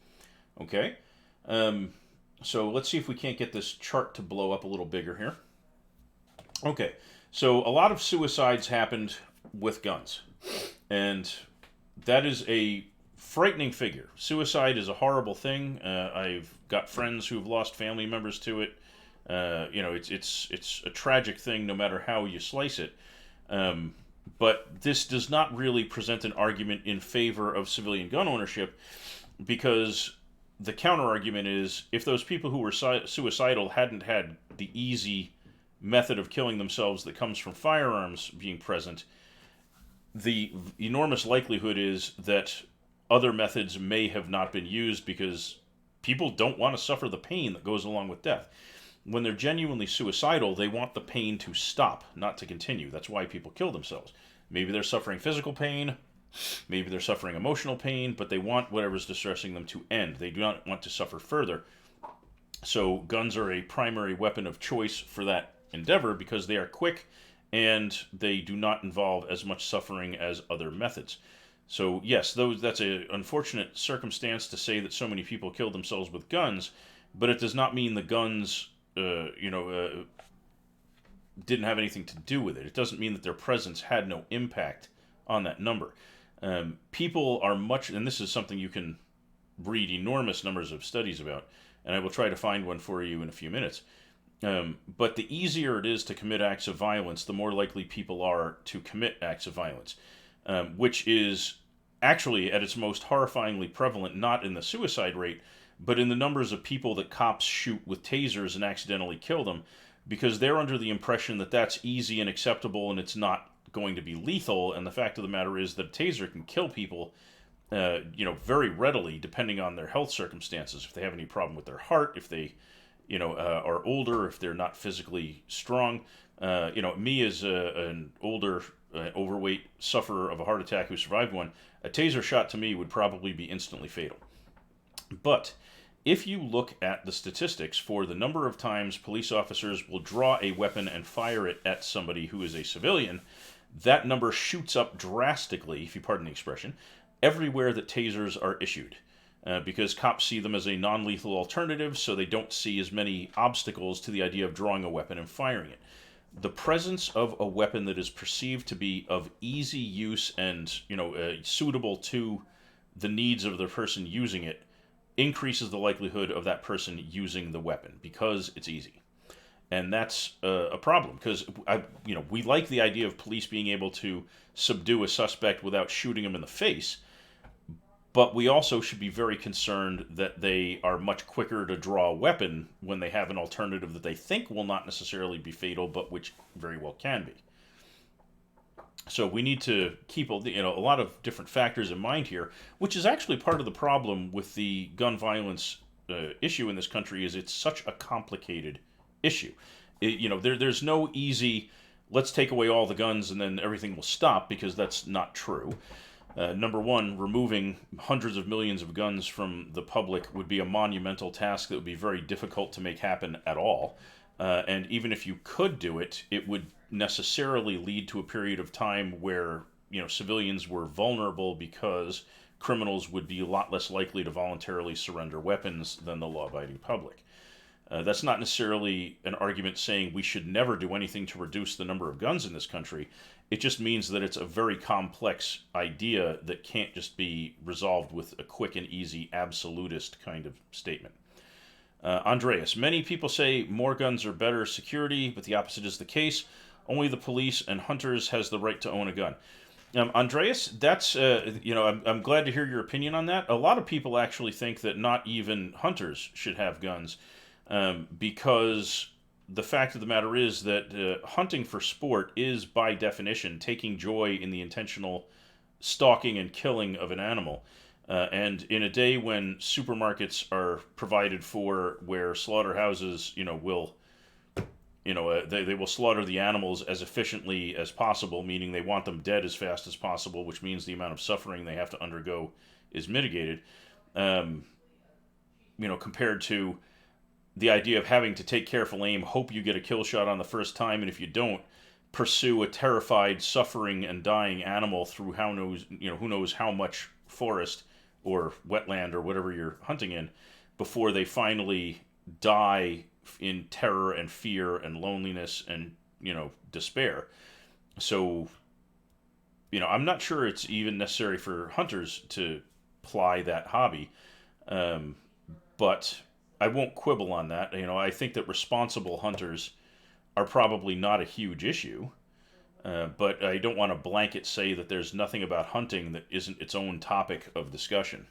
Okay? So let's see if we can't get this chart to blow up a little bigger here. Okay, so a lot of suicides happened with guns, and that is a frightening figure. Suicide is a horrible thing. I've got friends who've lost family members to it. It's a tragic thing no matter how you slice it. But this does not really present an argument in favor of civilian gun ownership, because the counter-argument is, if those people who were suicidal hadn't had the easy method of killing themselves that comes from firearms being present, the enormous likelihood is that other methods may have not been used because people don't want to suffer the pain that goes along with death. When they're genuinely suicidal, they want the pain to stop, not to continue. That's why people kill themselves. Maybe they're suffering physical pain, maybe they're suffering emotional pain, but they want whatever's distressing them to end. They do not want to suffer further. So guns are a primary weapon of choice for that endeavor because they are quick and they do not involve as much suffering as other methods. So yes, that's an unfortunate circumstance to say that so many people killed themselves with guns, but it does not mean the guns, didn't have anything to do with it. It doesn't mean that their presence had no impact on that number. People are much, and this is something you can read enormous numbers of studies about, and I will try to find one for you in a few minutes. But the easier it is to commit acts of violence, the more likely people are to commit acts of violence, which is actually at its most horrifyingly prevalent not in the suicide rate, but in the numbers of people that cops shoot with tasers and accidentally kill them, because they're under the impression that that's easy and acceptable and it's not going to be lethal. And the fact of the matter is that a taser can kill people, very readily, depending on their health circumstances. If they have any problem with their heart, if they, are older, if they're not physically strong. Me as an older, overweight sufferer of a heart attack who survived one, a taser shot to me would probably be instantly fatal. But if you look at the statistics for the number of times police officers will draw a weapon and fire it at somebody who is a civilian, that number shoots up drastically, if you pardon the expression, everywhere that tasers are issued. Because cops see them as a non-lethal alternative, so they don't see as many obstacles to the idea of drawing a weapon and firing it. The presence of a weapon that is perceived to be of easy use and suitable to the needs of the person using it increases the likelihood of that person using the weapon because it's easy. And that's a problem because we like the idea of police being able to subdue a suspect without shooting him in the face, but we also should be very concerned that they are much quicker to draw a weapon when they have an alternative that they think will not necessarily be fatal, but which very well can be. So we need to keep a lot of different factors in mind here, which is actually part of the problem with the gun violence issue in this country. Is it's such a complicated issue. There's no easy, let's take away all the guns and then everything will stop, because that's not true. Number one, removing hundreds of millions of guns from the public would be a monumental task that would be very difficult to make happen at all. And even if you could do it, it would necessarily lead to a period of time where civilians were vulnerable because criminals would be a lot less likely to voluntarily surrender weapons than the law-abiding public. That's not necessarily an argument saying we should never do anything to reduce the number of guns in this country. It just means that it's a very complex idea that can't just be resolved with a quick and easy absolutist kind of statement. Andreas, many people say more guns are better security, but the opposite is the case. Only the police and hunters has the right to own a gun. Andreas, that's, I'm glad to hear your opinion on that. A lot of people actually think that not even hunters should have guns, because the fact of the matter is that hunting for sport is, by definition, taking joy in the intentional stalking and killing of an animal. And in a day when supermarkets are provided for, where slaughterhouses, they will slaughter the animals as efficiently as possible, meaning they want them dead as fast as possible, which means the amount of suffering they have to undergo is mitigated. Compared to the idea of having to take careful aim, hope you get a kill shot on the first time, and if you don't, pursue a terrified, suffering, and dying animal through who knows how much forest or wetland or whatever you're hunting in, before they finally die in terror and fear and loneliness and despair. So I'm not sure it's even necessary for hunters to ply that hobby, but I won't quibble on that. I think that responsible hunters are probably not a huge issue. But I don't want to blanket say that there's nothing about hunting that isn't its own topic of discussion.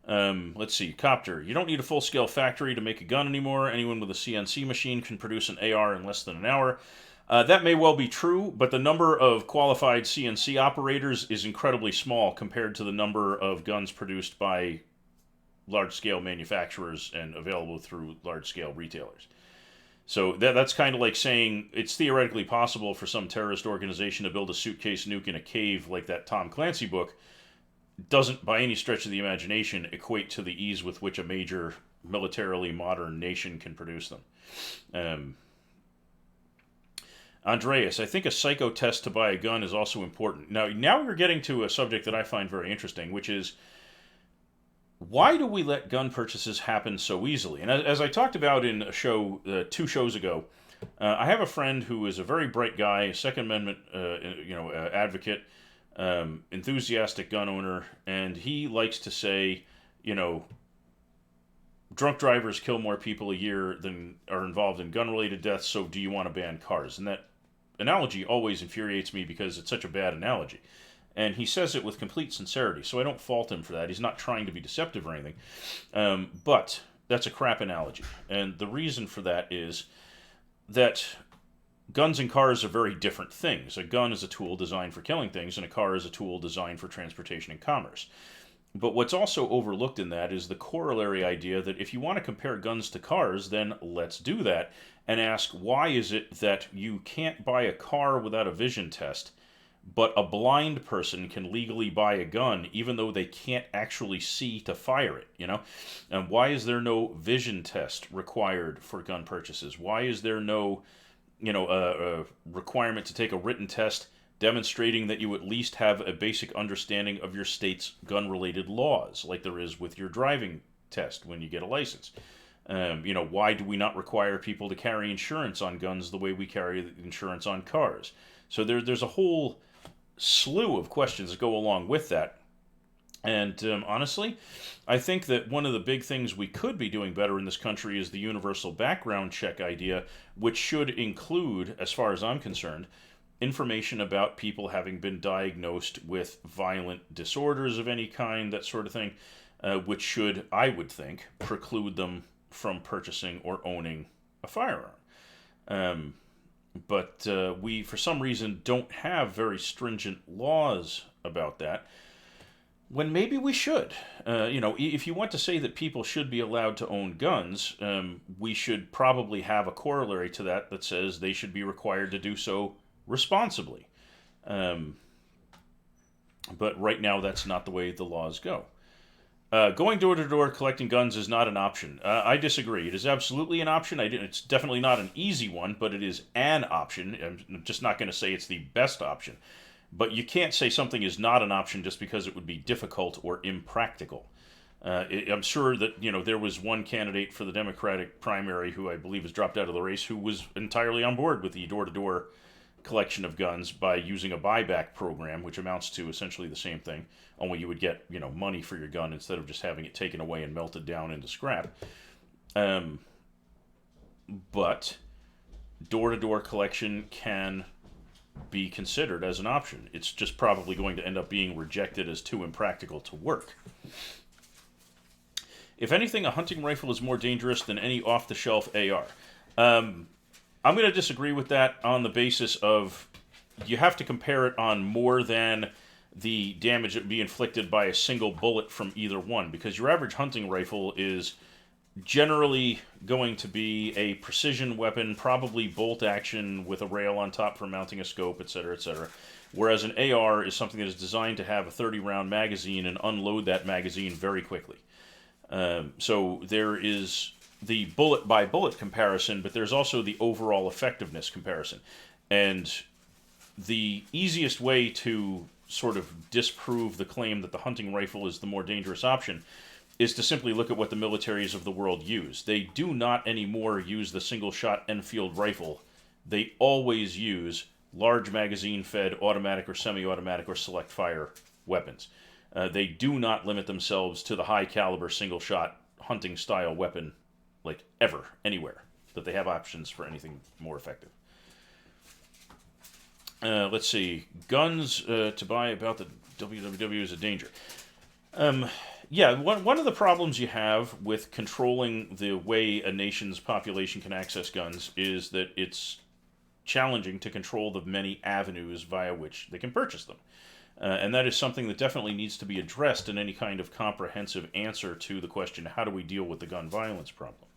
Let's see. Copter. You don't need a full-scale factory to make a gun anymore. Anyone with a CNC machine can produce an AR in less than an hour. That may well be true, but the number of qualified CNC operators is incredibly small compared to the number of guns produced by large-scale manufacturers and available through large-scale retailers. So that's kind of like saying it's theoretically possible for some terrorist organization to build a suitcase nuke in a cave like that Tom Clancy book, doesn't, by any stretch of the imagination, equate to the ease with which a major militarily modern nation can produce them. Um, Andreas, I think a psycho test to buy a gun is also important. Now we're getting to a subject that I find very interesting, which is why do we let gun purchases happen so easily? And as I talked about in a show 2 shows ago, I have a friend who is a very bright guy, Second Amendment, advocate, enthusiastic gun owner, and he likes to say, you know, drunk drivers kill more people a year than are involved in gun-related deaths. So, do you want to ban cars? And that analogy always infuriates me because it's such a bad analogy. And he says it with complete sincerity, so I don't fault him for that. He's not trying to be deceptive or anything. But that's a crap analogy. And the reason for that is that guns and cars are very different things. A gun is a tool designed for killing things, and a car is a tool designed for transportation and commerce. But what's also overlooked in that is the corollary idea that if you want to compare guns to cars, then let's do that and ask why is it that you can't buy a car without a vision test, but a blind person can legally buy a gun even though they can't actually see to fire it, you know? And why is there no vision test required for gun purchases? Why is there no, requirement to take a written test demonstrating that you at least have a basic understanding of your state's gun-related laws, like there is with your driving test when you get a license? Why do we not require people to carry insurance on guns the way we carry insurance on cars? So there's a whole slew of questions that go along with that. And honestly, I think that one of the big things we could be doing better in this country is the universal background check idea, which should include, as far as I'm concerned, information about people having been diagnosed with violent disorders of any kind, that sort of thing, which should, I would think, preclude them from purchasing or owning a firearm. But we, for some reason, don't have very stringent laws about that, when maybe we should. If you want to say that people should be allowed to own guns, we should probably have a corollary to that that says they should be required to do so responsibly. But right now, that's not the way the laws go. Going door to door collecting guns is not an option. I disagree. It is absolutely an option. It's definitely not an easy one, but it is an option. I'm just not going to say it's the best option. But you can't say something is not an option just because it would be difficult or impractical. I'm sure that there was one candidate for the Democratic primary who I believe has dropped out of the race who was entirely on board with the door-to-door collection of guns by using a buyback program, which amounts to essentially the same thing, only you would get money for your gun instead of just having it taken away and melted down into scrap. But door-to-door collection can be considered as an option. It's just probably going to end up being rejected as too impractical to work. If anything, a hunting rifle is more dangerous than any off-the-shelf AR. I'm going to disagree with that on the basis of you have to compare it on more than the damage that would be inflicted by a single bullet from either one, because your average hunting rifle is generally going to be a precision weapon, probably bolt action with a rail on top for mounting a scope, etc., etc. Whereas an AR is something that is designed to have a 30-round magazine and unload that magazine very quickly. So there is the bullet-by-bullet comparison, but there's also the overall effectiveness comparison. And the easiest way to sort of disprove the claim that the hunting rifle is the more dangerous option is to simply look at what the militaries of the world use. They do not anymore use the single-shot Enfield rifle. They always use large magazine-fed automatic or semi-automatic or select-fire weapons. They do not limit themselves to the high-caliber single-shot hunting-style weapon, like ever, anywhere, that they have options for anything more effective. Let's see. Guns to buy about the WWW is a danger. One of the problems you have with controlling the way a nation's population can access guns is that it's challenging to control the many avenues via which they can purchase them. And that is something that definitely needs to be addressed in any kind of comprehensive answer to the question, how do we deal with the gun violence problem?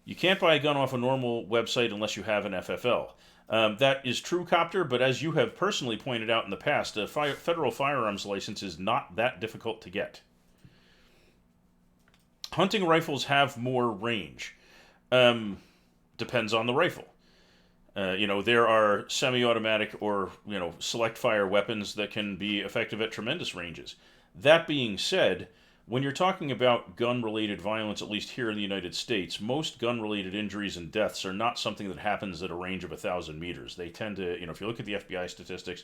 You can't buy a gun off a normal website unless you have an FFL. That is true, Copter, but as you have personally pointed out in the past, a federal firearms license is not that difficult to get. Hunting rifles have more range. Depends on the rifle. There are semi-automatic or select fire weapons that can be effective at tremendous ranges. That being said, when you're talking about gun-related violence, at least here in the United States, most gun-related injuries and deaths are not something that happens at a range of 1,000 meters. They tend to, if you look at the FBI statistics,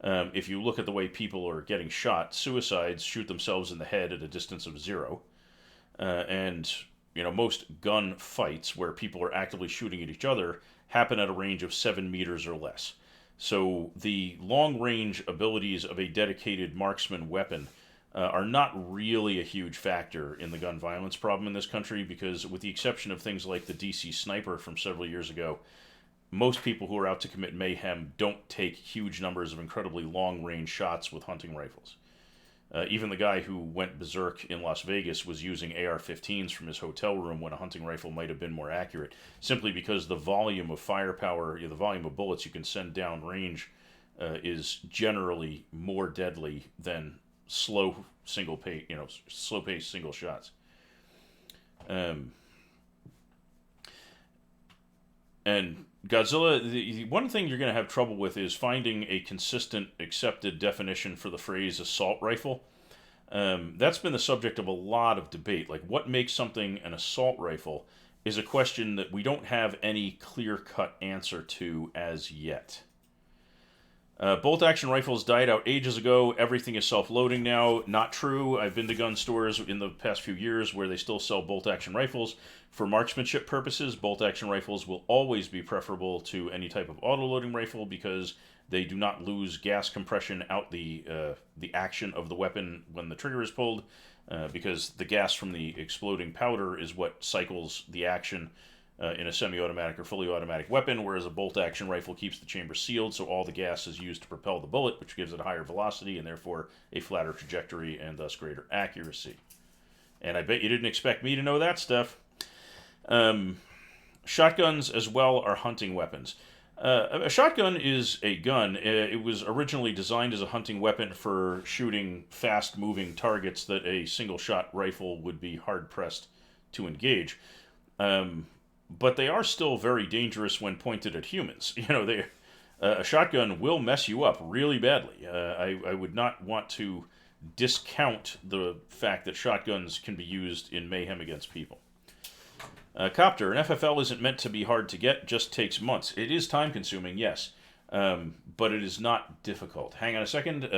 if you look at the way people are getting shot, suicides shoot themselves in the head at a distance of 0. And most gun fights where people are actively shooting at each other happen at a range of 7 meters or less. So the long range abilities of a dedicated marksman weapon are not really a huge factor in the gun violence problem in this country, because with the exception of things like the DC Sniper from several years ago, most people who are out to commit mayhem don't take huge numbers of incredibly long range shots with hunting rifles. Even the guy who went berserk in Las Vegas was using AR-15s from his hotel room when a hunting rifle might have been more accurate, simply because the volume of firepower, the volume of bullets you can send down range, is generally more deadly than slow paced single shots. And Godzilla, the one thing you're going to have trouble with is finding a consistent, accepted definition for the phrase assault rifle. That's been the subject of a lot of debate. Like, what makes something an assault rifle is a question that we don't have any clear-cut answer to as yet. Bolt-action rifles died out ages ago. Everything is self-loading now. Not true. I've been to gun stores in the past few years where they still sell bolt-action rifles. For marksmanship purposes, bolt-action rifles will always be preferable to any type of auto-loading rifle because they do not lose gas compression out the action of the weapon when the trigger is pulled, because the gas from the exploding powder is what cycles the action in a semi-automatic or fully automatic weapon, whereas a bolt-action rifle keeps the chamber sealed, so all the gas is used to propel the bullet, which gives it a higher velocity and therefore a flatter trajectory and thus greater accuracy. And I bet you didn't expect me to know that stuff. Shotguns as well are hunting weapons. A shotgun is a gun. It was originally designed as a hunting weapon for shooting fast-moving targets that a single-shot rifle would be hard-pressed to engage. But they are still very dangerous when pointed at humans. A shotgun will mess you up really badly. I would not want to discount the fact that shotguns can be used in mayhem against people. Copter, an FFL isn't meant to be hard to get, just takes months. It is time-consuming, yes, but it is not difficult. Hang on a second.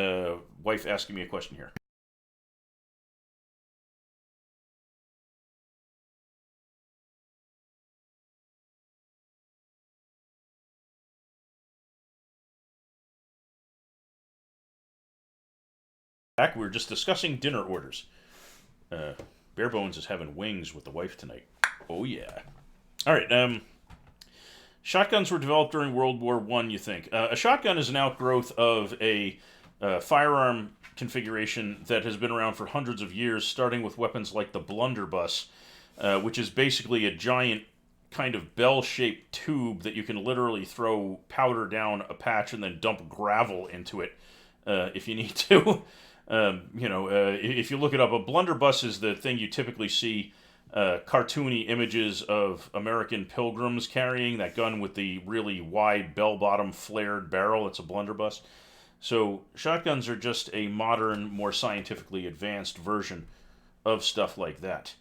Wife asking me a question here. Back, we were just discussing dinner orders. Bare Bones is having wings with the wife tonight. Oh yeah. All right. Shotguns were developed during World War I, you think? A shotgun is an outgrowth of a firearm configuration that has been around for hundreds of years, starting with weapons like the blunderbuss, which is basically a giant kind of bell-shaped tube that you can literally throw powder down a patch and then dump gravel into it if you need to. If you look it up, a blunderbuss is the thing you typically see cartoony images of American pilgrims carrying, that gun with the really wide bell-bottom flared barrel. It's a blunderbuss. So shotguns are just a modern, more scientifically advanced version of stuff like that.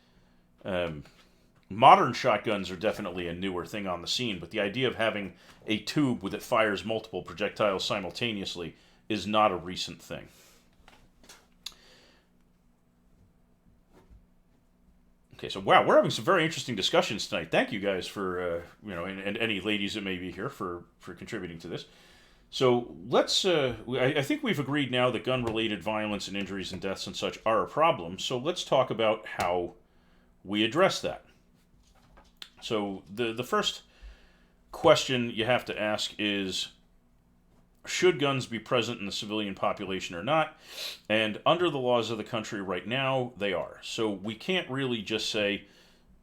Modern shotguns are definitely a newer thing on the scene, but the idea of having a tube that fires multiple projectiles simultaneously is not a recent thing. Okay, so wow, we're having some very interesting discussions tonight. Thank you guys for, and any ladies that may be here for contributing to this. So let's, I think we've agreed now that gun-related violence and injuries and deaths and such are a problem, so let's talk about how we address that. So the first question you have to ask is, should guns be present in the civilian population or not? And under the laws of the country right now, they are. So we can't really just say,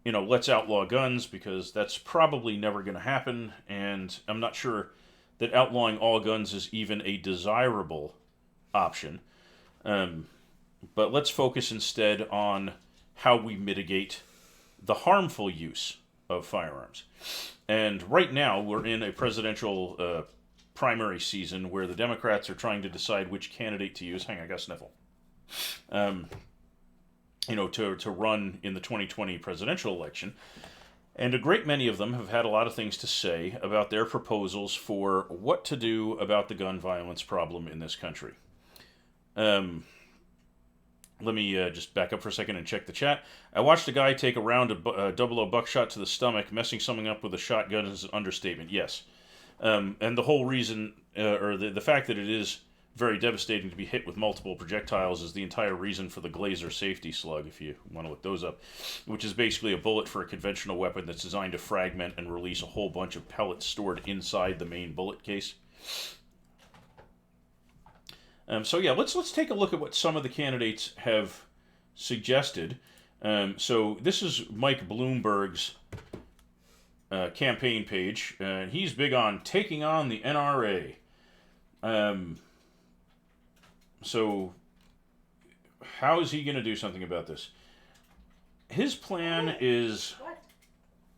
let's outlaw guns, because that's probably never going to happen, and I'm not sure that outlawing all guns is even a desirable option. But let's focus instead on how we mitigate the harmful use of firearms. And right now, we're in a presidential primary season where the Democrats are trying to decide which candidate to use. Hang on, I got a sniffle. To run in the 2020 presidential election. And a great many of them have had a lot of things to say about their proposals for what to do about the gun violence problem in this country. Let me just back up for a second and check the chat. I watched a guy take a round of 00 buckshot to the stomach. Messing something up with a shotgun is an understatement. Yes. And the whole reason, or the fact that it is very devastating to be hit with multiple projectiles is the entire reason for the Glazer safety slug, if you want to look those up, which is basically a bullet for a conventional weapon that's designed to fragment and release a whole bunch of pellets stored inside the main bullet case. Let's take a look at what some of the candidates have suggested. So this is Mike Bloomberg's campaign page. He's big on taking on the NRA. So how is he going to do something about this? His plan is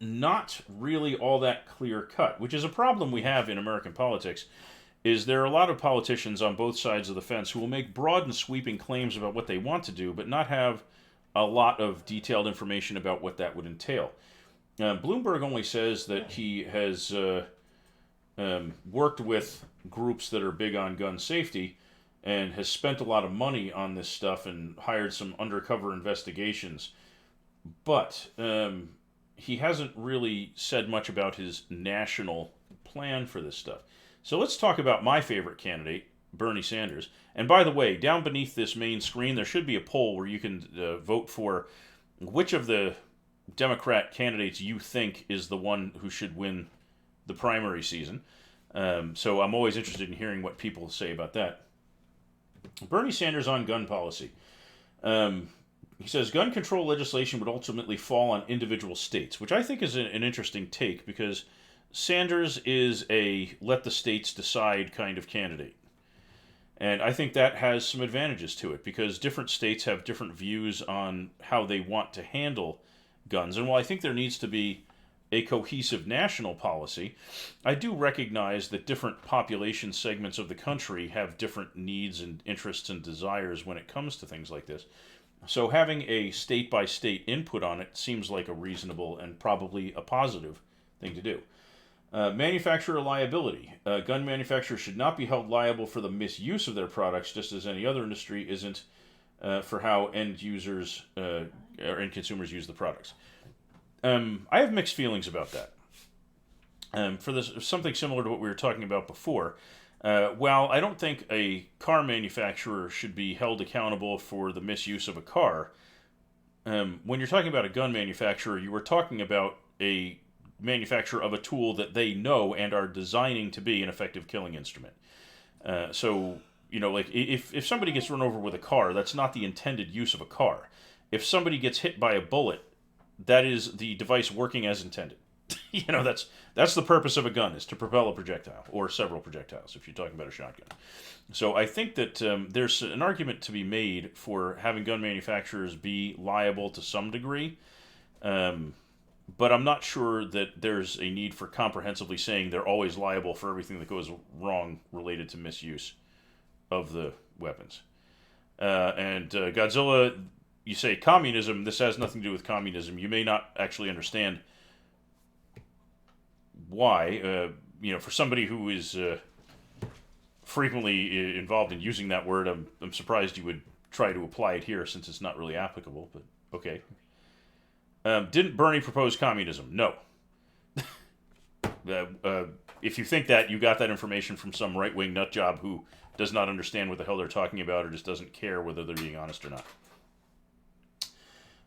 not really all that clear-cut, which is a problem we have in American politics. Is there are a lot of politicians on both sides of the fence who will make broad and sweeping claims about what they want to do, but not have a lot of detailed information about what that would entail. Bloomberg only says that he has worked with groups that are big on gun safety and has spent a lot of money on this stuff and hired some undercover investigations. But he hasn't really said much about his national plan for this stuff. So let's talk about my favorite candidate, Bernie Sanders. And by the way, down beneath this main screen, there should be a poll where you can vote for which of the Democrat candidates you think is the one who should win the primary season. So I'm always interested in hearing what people say about that. Bernie Sanders on gun policy. He says gun control legislation would ultimately fall on individual states, which I think is an interesting take because Sanders is a let the states decide kind of candidate. And I think that has some advantages to it because different states have different views on how they want to handle guns. And while I think there needs to be a cohesive national policy, I do recognize that different population segments of the country have different needs and interests and desires when it comes to things like this. So having a state-by-state input on it seems like a reasonable and probably a positive thing to do. Manufacturer liability. Gun manufacturers should not be held liable for the misuse of their products, just as any other industry isn't for how end users or end consumers use the products. I have mixed feelings about that. For this, something similar to what we were talking about before, while I don't think a car manufacturer should be held accountable for the misuse of a car, when you're talking about a gun manufacturer, you were talking about a manufacturer of a tool that they know and are designing to be an effective killing instrument. Like if somebody gets run over with a car, that's not the intended use of a car. If somebody gets hit by a bullet, that is the device working as intended. That's the purpose of a gun, is to propel a projectile, or several projectiles, if you're talking about a shotgun. So I think that there's an argument to be made for having gun manufacturers be liable to some degree, but I'm not sure that there's a need for comprehensively saying they're always liable for everything that goes wrong related to misuse of the weapons. Godzilla, you say communism, this has nothing to do with communism. You may not actually understand why. For somebody who is frequently involved in using that word, I'm surprised you would try to apply it here since it's not really applicable, but okay. Didn't Bernie propose communism? No. If you think that, you got that information from some right-wing nutjob who does not understand what the hell they're talking about or just doesn't care whether they're being honest or not.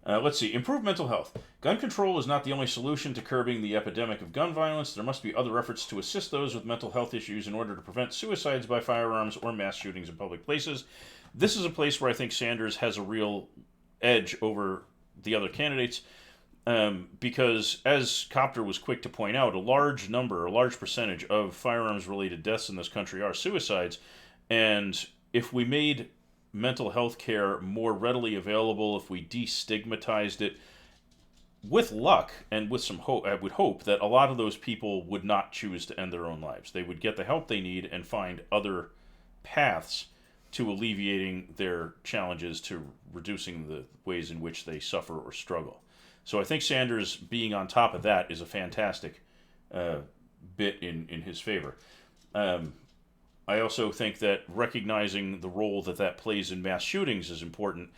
Let's see. Improve mental health. Gun control is not the only solution to curbing the epidemic of gun violence. There must be other efforts to assist those with mental health issues in order to prevent suicides by firearms or mass shootings in public places. This is a place where I think Sanders has a real edge over the other candidates. Because, as Copter was quick to point out, a large percentage of firearms-related deaths in this country are suicides, and if we made mental health care more readily available, if we destigmatized it, with luck and with some hope, I would hope that a lot of those people would not choose to end their own lives. They would get the help they need and find other paths to alleviating their challenges, to reducing the ways in which they suffer or struggle. So I think Sanders being on top of that is a fantastic bit in his favor. I also think that recognizing the role that plays in mass shootings is important,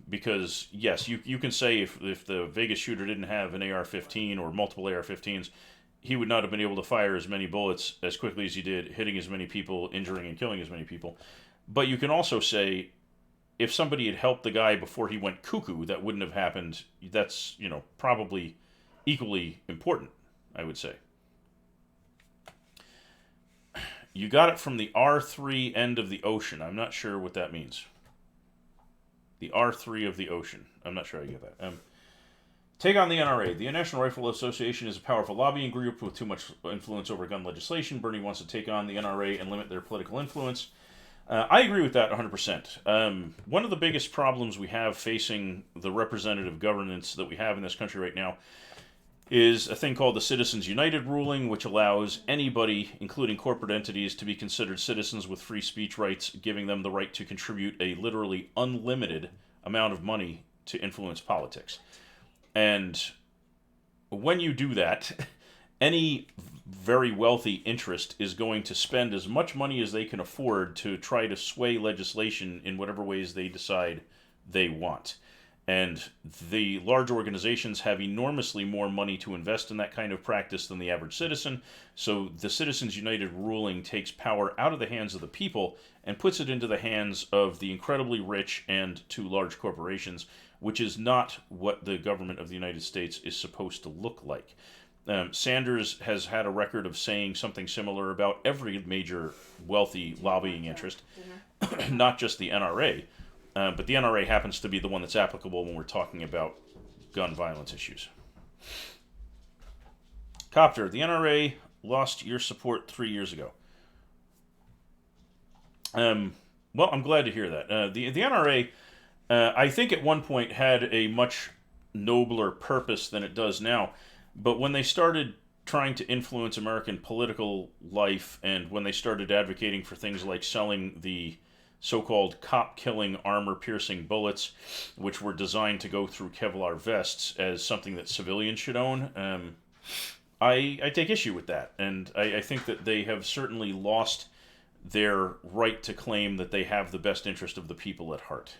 because, yes, you can say if the Vegas shooter didn't have an AR-15 or multiple AR-15s, he would not have been able to fire as many bullets as quickly as he did, hitting as many people, injuring and killing as many people. But you can also say, if somebody had helped the guy before he went cuckoo, that wouldn't have happened. That's, probably equally important, I would say. You got it from the R3 end of the ocean. I'm not sure what that means. The R3 of the ocean. I'm not sure I get that. Take on the NRA. The National Rifle Association is a powerful lobbying group with too much influence over gun legislation. Bernie wants to take on the NRA and limit their political influence. I agree with that 100%. One of the biggest problems we have facing the representative governance that we have in this country right now is a thing called the Citizens United ruling, which allows anybody, including corporate entities, to be considered citizens with free speech rights, giving them the right to contribute a literally unlimited amount of money to influence politics. And when you do that, any very wealthy interest is going to spend as much money as they can afford to try to sway legislation in whatever ways they decide they want. And the large organizations have enormously more money to invest in that kind of practice than the average citizen. So the Citizens United ruling takes power out of the hands of the people and puts it into the hands of the incredibly rich and to large corporations, which is not what the government of the United States is supposed to look like. Sanders has had a record of saying something similar about every major wealthy lobbying interest, not just the NRA. But the NRA happens to be the one that's applicable when we're talking about gun violence issues. Copter, the NRA lost your support 3 years ago. Well, I'm glad to hear that. The NRA, I think at one point had a much nobler purpose than it does now. But when they started trying to influence American political life, and when they started advocating for things like selling the so-called cop-killing, armor-piercing bullets, which were designed to go through Kevlar vests, as something that civilians should own, I take issue with that. And I think that they have certainly lost their right to claim that they have the best interest of the people at heart,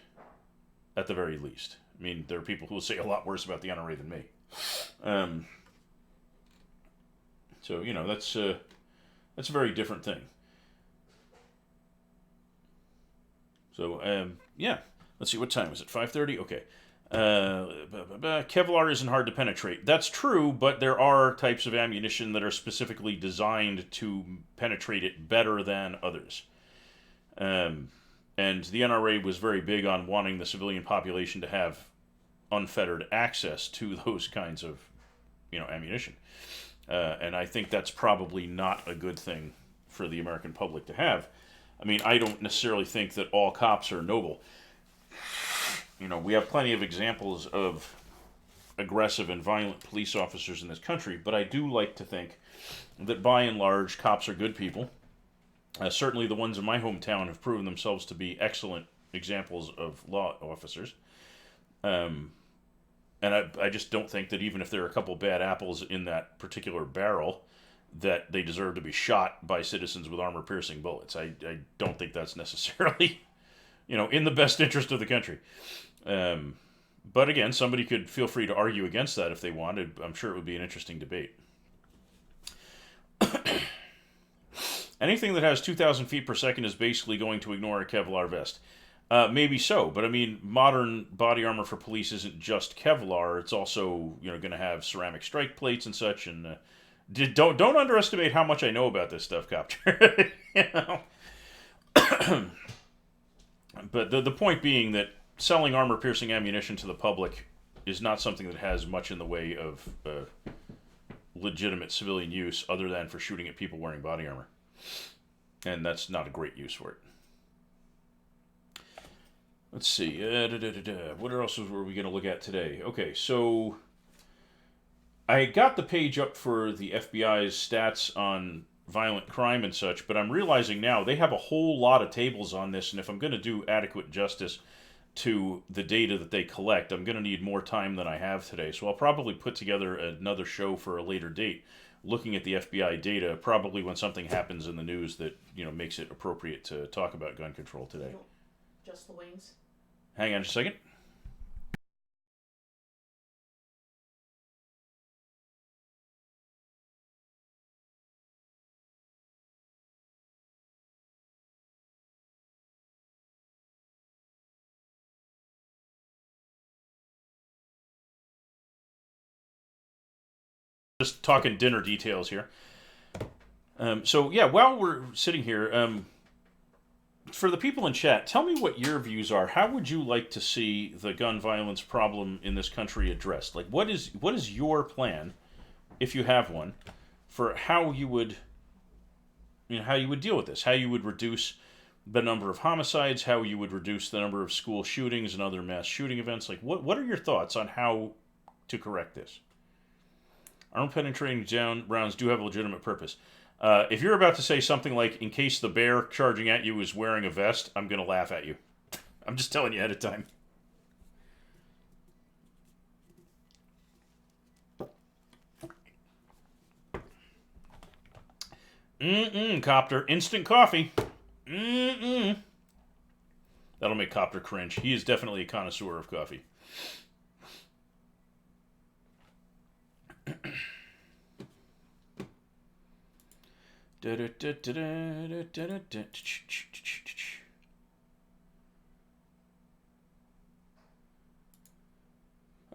at the very least. I mean, there are people who will say a lot worse about the NRA than me. So, that's a very different thing. So, yeah. Let's see, what time is it? 5:30? Okay. Kevlar isn't hard to penetrate. That's true, but there are types of ammunition that are specifically designed to penetrate it better than others. And the NRA was very big on wanting the civilian population to have unfettered access to those kinds of, ammunition. And I think that's probably not a good thing for the American public to have. I mean, I don't necessarily think that all cops are noble. We have plenty of examples of aggressive and violent police officers in this country, but I do like to think that by and large, cops are good people. Certainly the ones in my hometown have proven themselves to be excellent examples of law officers. And I just don't think that even if there are a couple bad apples in that particular barrel, that they deserve to be shot by citizens with armor-piercing bullets. I don't think that's necessarily, in the best interest of the country. But again, somebody could feel free to argue against that if they wanted. I'm sure it would be an interesting debate. Anything that has 2,000 feet per second is basically going to ignore a Kevlar vest. Maybe so, but I mean, modern body armor for police isn't just Kevlar. It's also, going to have ceramic strike plates and such. And don't underestimate how much I know about this stuff, Copter. But the point being that selling armor-piercing ammunition to the public is not something that has much in the way of legitimate civilian use other than for shooting at people wearing body armor. And that's not a great use for it. Let's see. What else were we going to look at today? Okay, so I got the page up for the FBI's stats on violent crime and such, but I'm realizing now they have a whole lot of tables on this, and if I'm going to do adequate justice to the data that they collect, I'm going to need more time than I have today. So I'll probably put together another show for a later date looking at the FBI data, probably when something happens in the news that, makes it appropriate to talk about gun control today. Just the wings? Hang on just a second. Just talking dinner details here. So yeah, while we're sitting here, for the people in chat, tell me what your views are. How would you like to see the gun violence problem in this country addressed? Like, what is your plan, if you have one, for how you would, how you would deal with this? How you would reduce the number of homicides? How you would reduce the number of school shootings and other mass shooting events? Like, what are your thoughts on how to correct this? Armed penetrating rounds do have a legitimate purpose. If you're about to say something like, in case the bear charging at you is wearing a vest, I'm going to laugh at you. I'm just telling you ahead of time. Copter. Instant coffee. That'll make Copter cringe. He is definitely a connoisseur of coffee.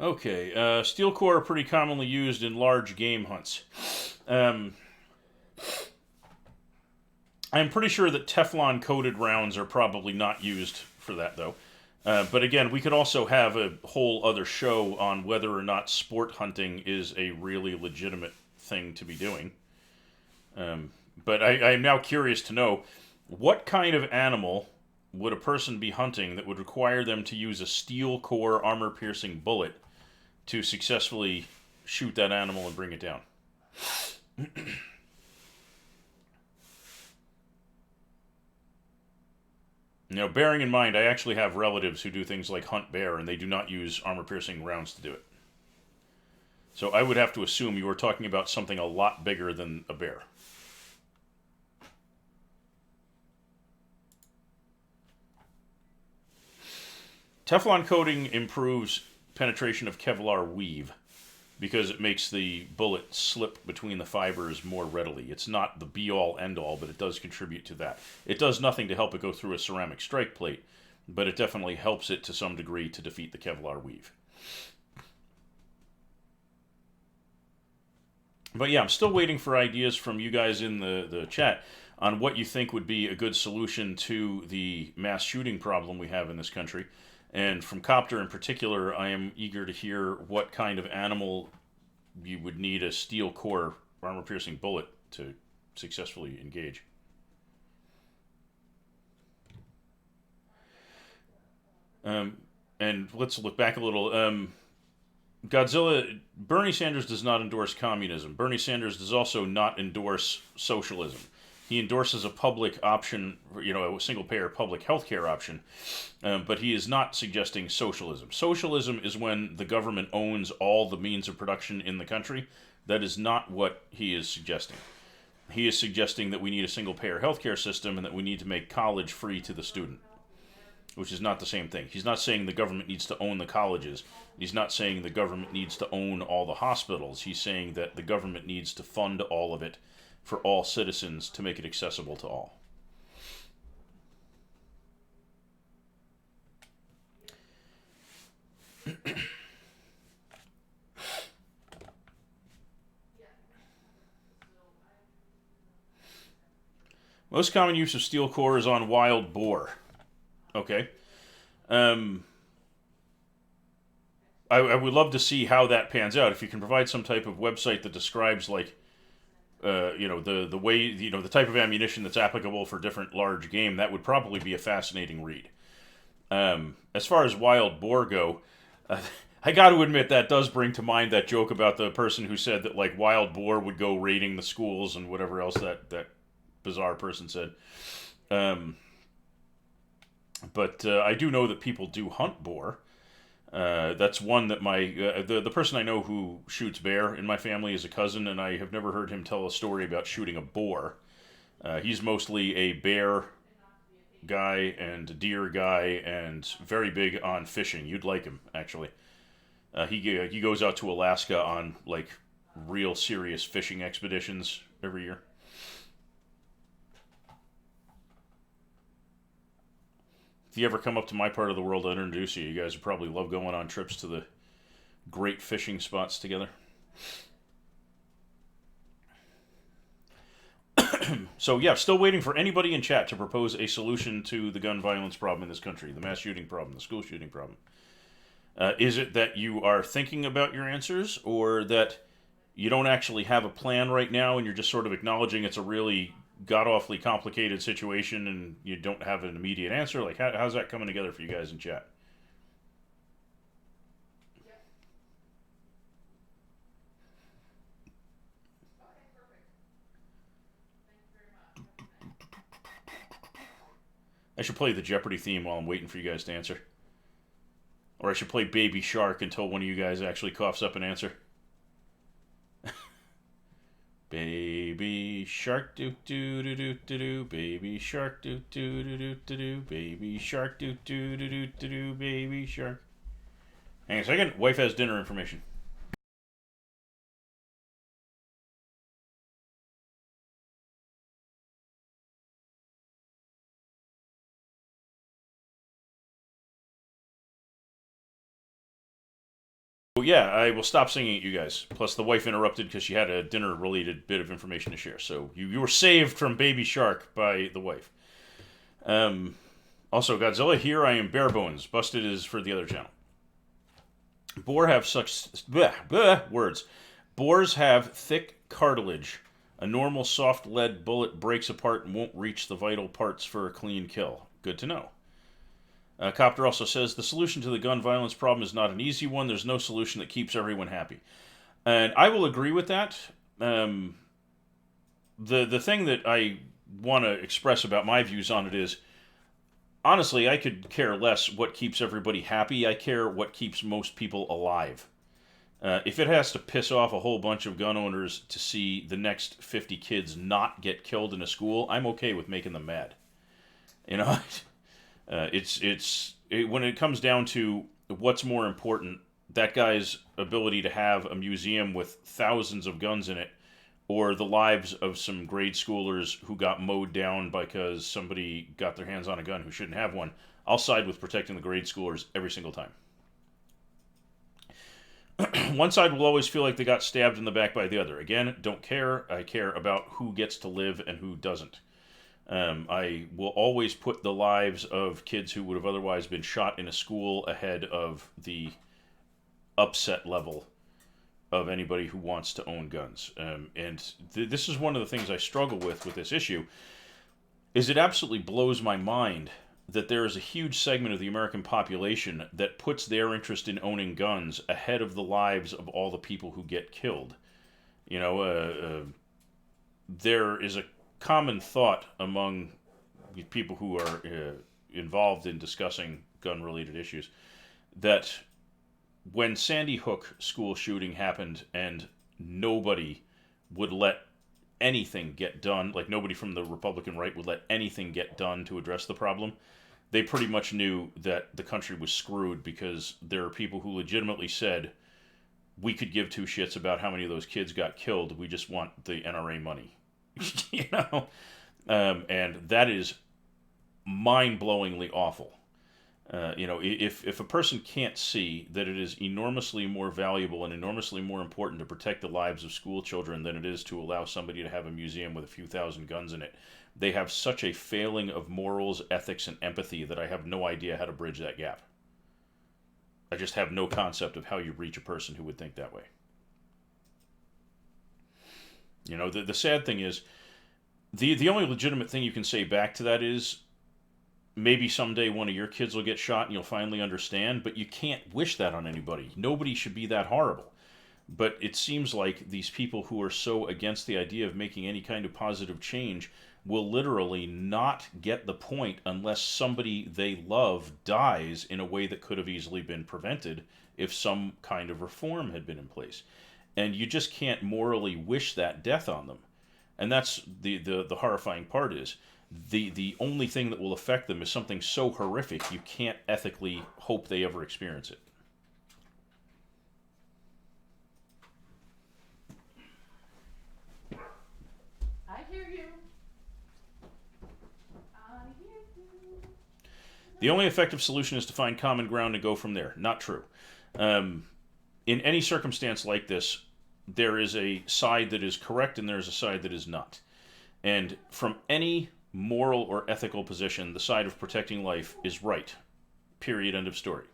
Okay, steel core are pretty commonly used in large game hunts. I'm pretty sure that Teflon coated rounds are probably not used for that, though. But again, we could also have a whole other show on whether or not sport hunting is a really legitimate thing to be doing. But I'm now curious to know, what kind of animal would a person be hunting that would require them to use a steel core armor-piercing bullet to successfully shoot that animal and bring it down? Now, bearing in mind, I actually have relatives who do things like hunt bear, and they do not use armor-piercing rounds to do it. So I would have to assume you were talking about something a lot bigger than a bear. Teflon coating improves penetration of Kevlar weave because it makes the bullet slip between the fibers more readily. It's not the be-all, end-all, but it does contribute to that. It does nothing to help it go through a ceramic strike plate, but it definitely helps it to some degree to defeat the Kevlar weave. But yeah, I'm still waiting for ideas from you guys in the chat on what you think would be a good solution to the mass shooting problem we have in this country. And from Copter in particular, I am eager to hear what kind of animal you would need a steel core armor-piercing bullet to successfully engage. And let's look back a little. Godzilla, Bernie Sanders does not endorse communism. Bernie Sanders does also not endorse socialism. He endorses a public option, a single-payer public health care option, but he is not suggesting socialism. Socialism is when the government owns all the means of production in the country. That is not what he is suggesting. He is suggesting that we need a single-payer healthcare system and that we need to make college free to the student, which is not the same thing. He's not saying the government needs to own the colleges. He's not saying the government needs to own all the hospitals. He's saying that the government needs to fund all of it for all citizens to make it accessible to all. Most common use of steel core is on wild boar. Okay. I would love to see how that pans out. If you can provide some type of website that describes like the way the type of ammunition that's applicable for different large game, that would probably be a fascinating read. As far as wild boar go, I got to admit that does bring to mind that joke about the person who said that like wild boar would go raiding the schools and whatever else that bizarre person said. Um, but I do know that people do hunt boar. That's one that my the person I know who shoots bear in my family is a cousin, and I have never heard him tell a story about shooting a boar. He's mostly a bear guy and a deer guy, and very big on fishing. You'd like him actually. He goes out to Alaska on like real serious fishing expeditions every year. If you ever come up to my part of the world, I'll introduce you. You guys would probably love going on trips to the great fishing spots together. So yeah, still waiting for anybody in chat to propose a solution to the gun violence problem in this country, the mass shooting problem, the school shooting problem. Is it that you are thinking about your answers, or that you don't actually have a plan right now and you're just sort of acknowledging it's a really god awfully complicated situation and you don't have an immediate answer? Like, how's that coming together for you guys in chat? I should play the Jeopardy theme while I'm waiting for you guys to answer. Or I should play Baby Shark until one of you guys actually coughs up an answer. Baby shark doo doo doo doo doo doo. Baby shark doo doo doo doo doo doo. Baby shark doo doo doo doo doo doo. Baby shark. Hang on a second. Wife has dinner information. Yeah, I will stop singing at you guys. Plus, the wife interrupted because she had a dinner-related bit of information to share. So you were saved from Baby Shark by the wife. Also, Godzilla, here I am bare bones. Busted is for the other channel. Boar have such words. Boars have thick cartilage. A normal soft lead bullet breaks apart and won't reach the vital parts for a clean kill. Good to know. Copter also says the solution to the gun violence problem is not an easy one. There's no solution that keeps everyone happy, and I will agree with that. The thing that I want to express about my views on it is, honestly, I could care less what keeps everybody happy. I care what keeps most people alive. If it has to piss off a whole bunch of gun owners to see the next 50 kids not get killed in a school, I'm okay with making them mad. You know. When it comes down to what's more important, that guy's ability to have a museum with thousands of guns in it, or the lives of some grade schoolers who got mowed down because somebody got their hands on a gun who shouldn't have one. I'll side with protecting the grade schoolers every single time. One side will always feel like they got stabbed in the back by the other. Again, don't care. I care about who gets to live and who doesn't. I will always put the lives of kids who would have otherwise been shot in a school ahead of the upset level of anybody who wants to own guns. This is one of the things I struggle with this issue, is it absolutely blows my mind that there is a huge segment of the American population that puts their interest in owning guns ahead of the lives of all the people who get killed. You know, there is a common thought among people who are involved in discussing gun-related issues that when Sandy Hook school shooting happened and nobody would let anything get done, like nobody from the Republican right would let anything get done to address the problem, they pretty much knew that the country was screwed, because there are people who legitimately said, we could give two shits about how many of those kids got killed, we just want the NRA money. You know, and that is mind-blowingly awful. You know, if a person can't see that it is enormously more valuable and enormously more important to protect the lives of school children than it is to allow somebody to have a museum with a few thousand guns in it, they have such a failing of morals, ethics, and empathy that I have no idea how to bridge that gap. I just have no concept of how you reach a person who would think that way. You know, the sad thing is, the only legitimate thing you can say back to that is, maybe someday one of your kids will get shot and you'll finally understand, but you can't wish that on anybody. Nobody should be that horrible. But it seems like these people who are so against the idea of making any kind of positive change will literally not get the point unless somebody they love dies in a way that could have easily been prevented if some kind of reform had been in place. And you just can't morally wish that death on them. And that's the horrifying part is, the only thing that will affect them is something so horrific you can't ethically hope they ever experience it. I hear you. I hear you. The only effective solution is to find common ground and go from there. Not true. In any circumstance like this, there is a side that is correct and there is a side that is not. And from any moral or ethical position, the side of protecting life is right. Period. End of story.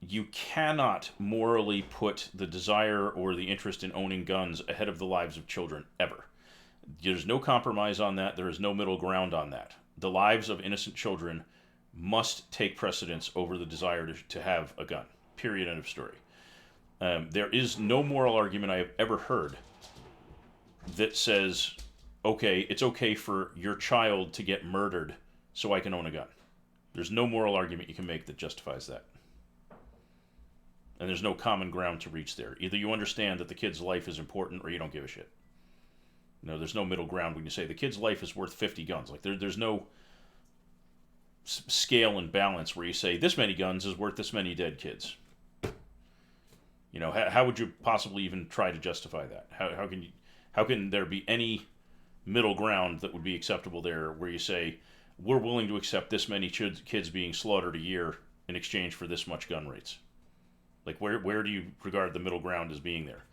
You cannot morally put the desire or the interest in owning guns ahead of the lives of children, ever. There's no compromise on that. There is no middle ground on that. The lives of innocent children must take precedence over the desire to have a gun. Period. End of story. There is no moral argument I have ever heard that says, okay, it's okay for your child to get murdered so I can own a gun. There's no moral argument you can make that justifies that. And there's no common ground to reach there. Either you understand that the kid's life is important or you don't give a shit. No, there's no middle ground when you say the kid's life is worth 50 guns. Like there's no scale and balance where you say this many guns is worth this many dead kids. You know, how would you possibly even try to justify that? How can there be any middle ground that would be acceptable there where you say we're willing to accept this many kids being slaughtered a year in exchange for this much gun rates? Like where do you regard the middle ground as being there?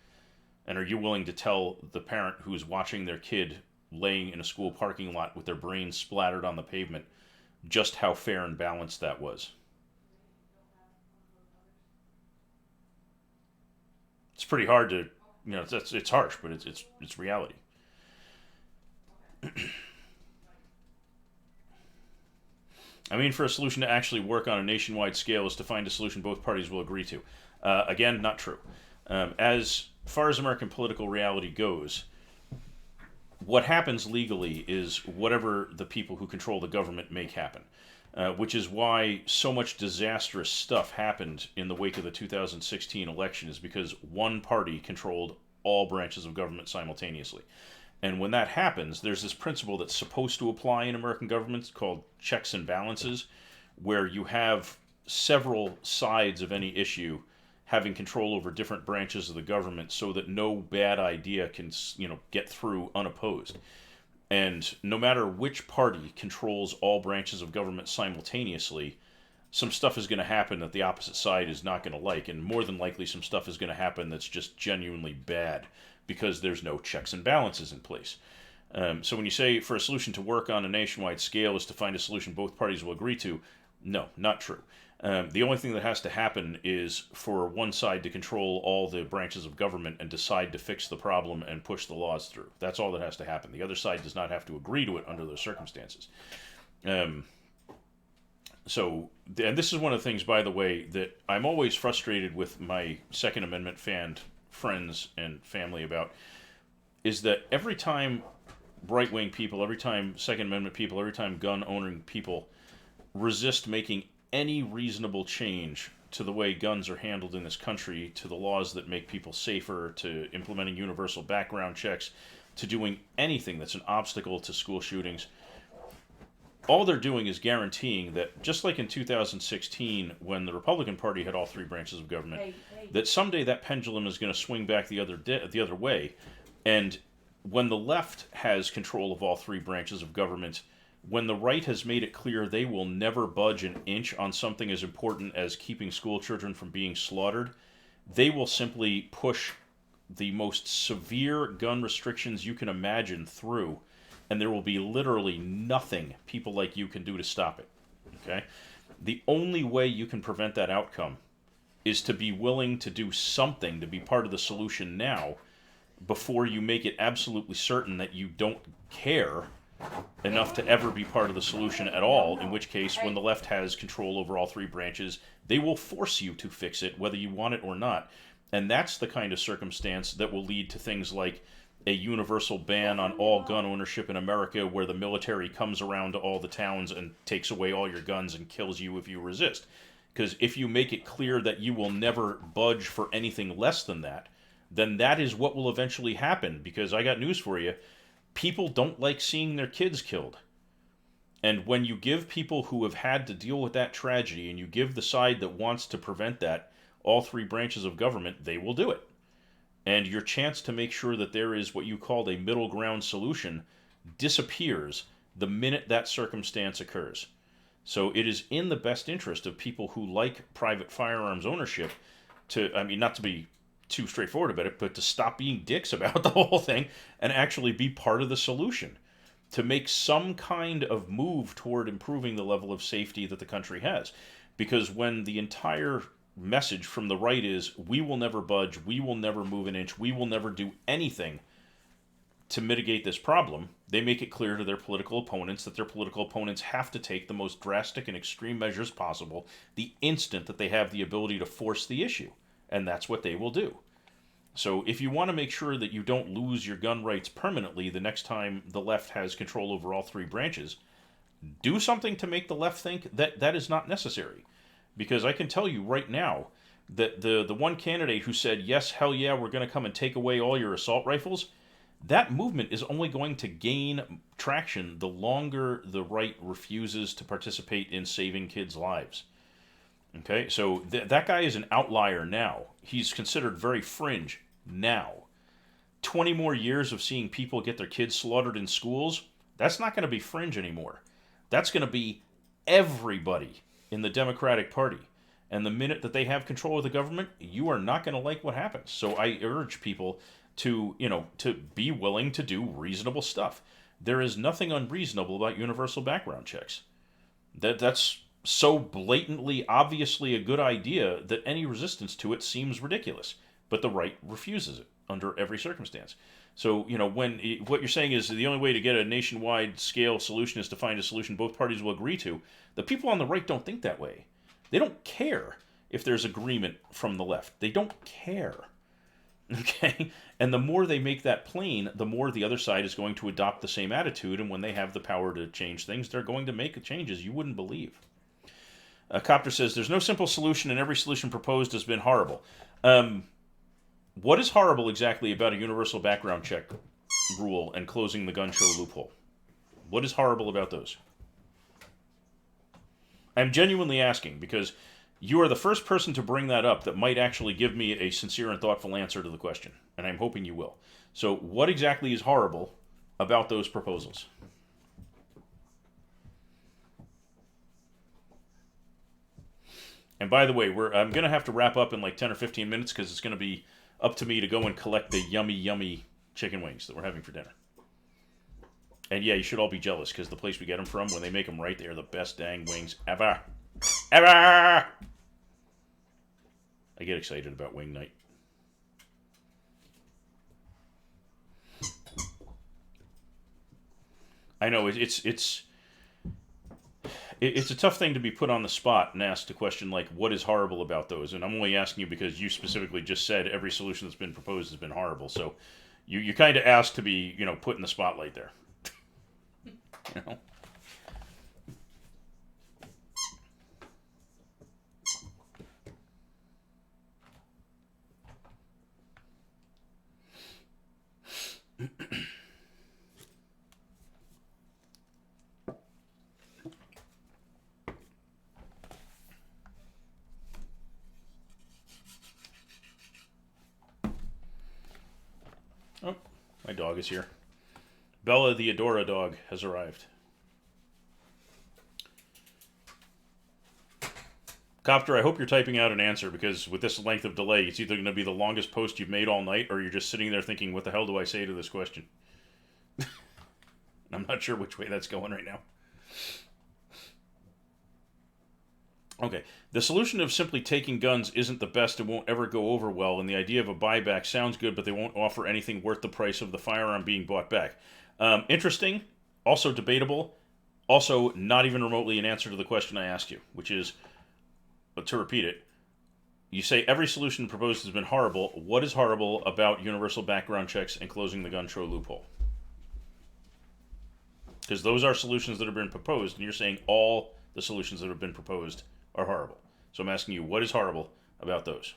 And are you willing to tell the parent who's watching their kid laying in a school parking lot with their brains splattered on the pavement just how fair and balanced that was? It's pretty hard to, you know, it's harsh, but it's reality. I mean, for a solution to actually work on a nationwide scale is to find a solution both parties will agree to. Again, not true. As far as American political reality goes, what happens legally is whatever the people who control the government make happen. Which is why so much disastrous stuff happened in the wake of the 2016 election, is because one party controlled all branches of government simultaneously. And when that happens, there's this principle that's supposed to apply in American governments called checks and balances, where you have several sides of any issue having control over different branches of the government so that no bad idea can, you know, get through unopposed. And no matter which party controls all branches of government simultaneously, some stuff is going to happen that the opposite side is not going to like. And more than likely, some stuff is going to happen that's just genuinely bad because there's no checks and balances in place. So when you say for a solution to work on a nationwide scale is to find a solution both parties will agree to, no, not true. The only thing that has to happen is for one side to control all the branches of government and decide to fix the problem and push the laws through. That's all that has to happen. The other side does not have to agree to it under those circumstances. And this is one of the things, by the way, that I'm always frustrated with my Second Amendment fan friends and family about, is that every time right-wing people, every time Second Amendment people, every time gun-owning people resist making any reasonable change to the way guns are handled in this country, to the laws that make people safer, to implementing universal background checks, to doing anything that's an obstacle to school shootings, all they're doing is guaranteeing that, just like in 2016, when the Republican Party had all three branches of government, that someday that pendulum is going to swing back the other way, and when the left has control of all three branches of government, when the right has made it clear they will never budge an inch on something as important as keeping school children from being slaughtered, they will simply push the most severe gun restrictions you can imagine through, and there will be literally nothing people like you can do to stop it. Okay? The only way you can prevent that outcome is to be willing to do something to be part of the solution now before you make it absolutely certain that you don't care enough to ever be part of the solution at all, in which case, when the left has control over all three branches, they will force you to fix it, whether you want it or not. And that's the kind of circumstance that will lead to things like a universal ban on all gun ownership in America, where the military comes around to all the towns and takes away all your guns and kills you if you resist. Because if you make it clear that you will never budge for anything less than that, then that is what will eventually happen. Because I got news for you, people don't like seeing their kids killed. And when you give people who have had to deal with that tragedy, and you give the side that wants to prevent that all three branches of government, they will do it. And your chance to make sure that there is what you called a middle ground solution disappears the minute that circumstance occurs. So it is in the best interest of people who like private firearms ownership to, I mean, not to be too straightforward about it, but to stop being dicks about the whole thing and actually be part of the solution, to make some kind of move toward improving the level of safety that the country has. Because when the entire message from the right is, we will never budge, we will never move an inch, we will never do anything to mitigate this problem, they make it clear to their political opponents that their political opponents have to take the most drastic and extreme measures possible the instant that they have the ability to force the issue. And that's what they will do. So if you want to make sure that you don't lose your gun rights permanently the next time the left has control over all three branches, do something to make the left think that that is not necessary. Because I can tell you right now that the one candidate who said, yes, hell yeah, we're going to come and take away all your assault rifles, that movement is only going to gain traction the longer the right refuses to participate in saving kids' lives. Okay, so that guy is an outlier now. He's considered very fringe now. 20 more years of seeing people get their kids slaughtered in schools, that's not going to be fringe anymore. That's going to be everybody in the Democratic Party. And the minute that they have control of the government, you are not going to like what happens. So I urge people to be willing to do reasonable stuff. There is nothing unreasonable about universal background checks. That's so blatantly, obviously a good idea that any resistance to it seems ridiculous. But the right refuses it under every circumstance. So, when what you're saying is the only way to get a nationwide scale solution is to find a solution both parties will agree to, the people on the right don't think that way. They don't care if there's agreement from the left. They don't care. Okay? And the more they make that plain, the more the other side is going to adopt the same attitude, and when they have the power to change things, they're going to make changes you wouldn't believe. Copter says, there's no simple solution, and every solution proposed has been horrible. What is horrible exactly about a universal background check rule and closing the gun show loophole? What is horrible about those? I'm genuinely asking, because you are the first person to bring that up that might actually give me a sincere and thoughtful answer to the question, and I'm hoping you will. So what exactly is horrible about those proposals? And by the way, I'm going to have to wrap up in like 10 or 15 minutes because it's going to be up to me to go and collect the yummy, yummy chicken wings that we're having for dinner. And yeah, you should all be jealous because the place we get them from, when they make them right, they are the best dang wings ever. Ever! I get excited about wing night. I know, it's a tough thing to be put on the spot and asked a question like, what is horrible about those? And I'm only asking you because you specifically just said every solution that's been proposed has been horrible. So you kind of asked to be, put in the spotlight there. You know? Oh, my dog is here. Bella the Adora dog has arrived. Copter, I hope you're typing out an answer, because with this length of delay, it's either going to be the longest post you've made all night, or you're just sitting there thinking, what the hell do I say to this question? I'm not sure which way that's going right now. Okay. The solution of simply taking guns isn't the best and won't ever go over well, and the idea of a buyback sounds good, but they won't offer anything worth the price of the firearm being bought back. Interesting, also debatable, also not even remotely an answer to the question I asked you, which is, to repeat it, you say every solution proposed has been horrible. What is horrible about universal background checks and closing the gun show loophole? Because those are solutions that have been proposed, and you're saying all the solutions that have been proposed are horrible. So I'm asking you, what is horrible about those?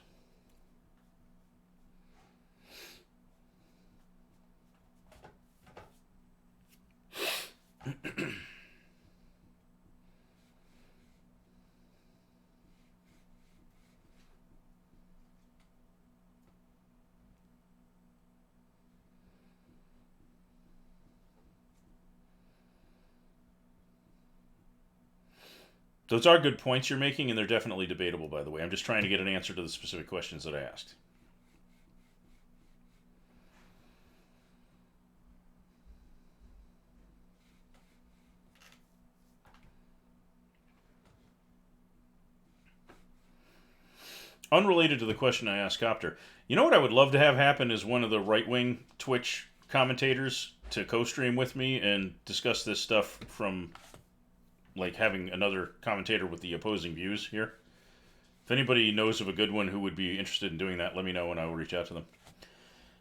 Those are good points you're making, and they're definitely debatable, by the way. I'm just trying to get an answer to the specific questions that I asked. Unrelated to the question I asked Copter, you know what I would love to have happen is one of the right-wing Twitch commentators to co-stream with me and discuss this stuff from, like, having another commentator with the opposing views here. If anybody knows of a good one who would be interested in doing that, let me know and I will reach out to them.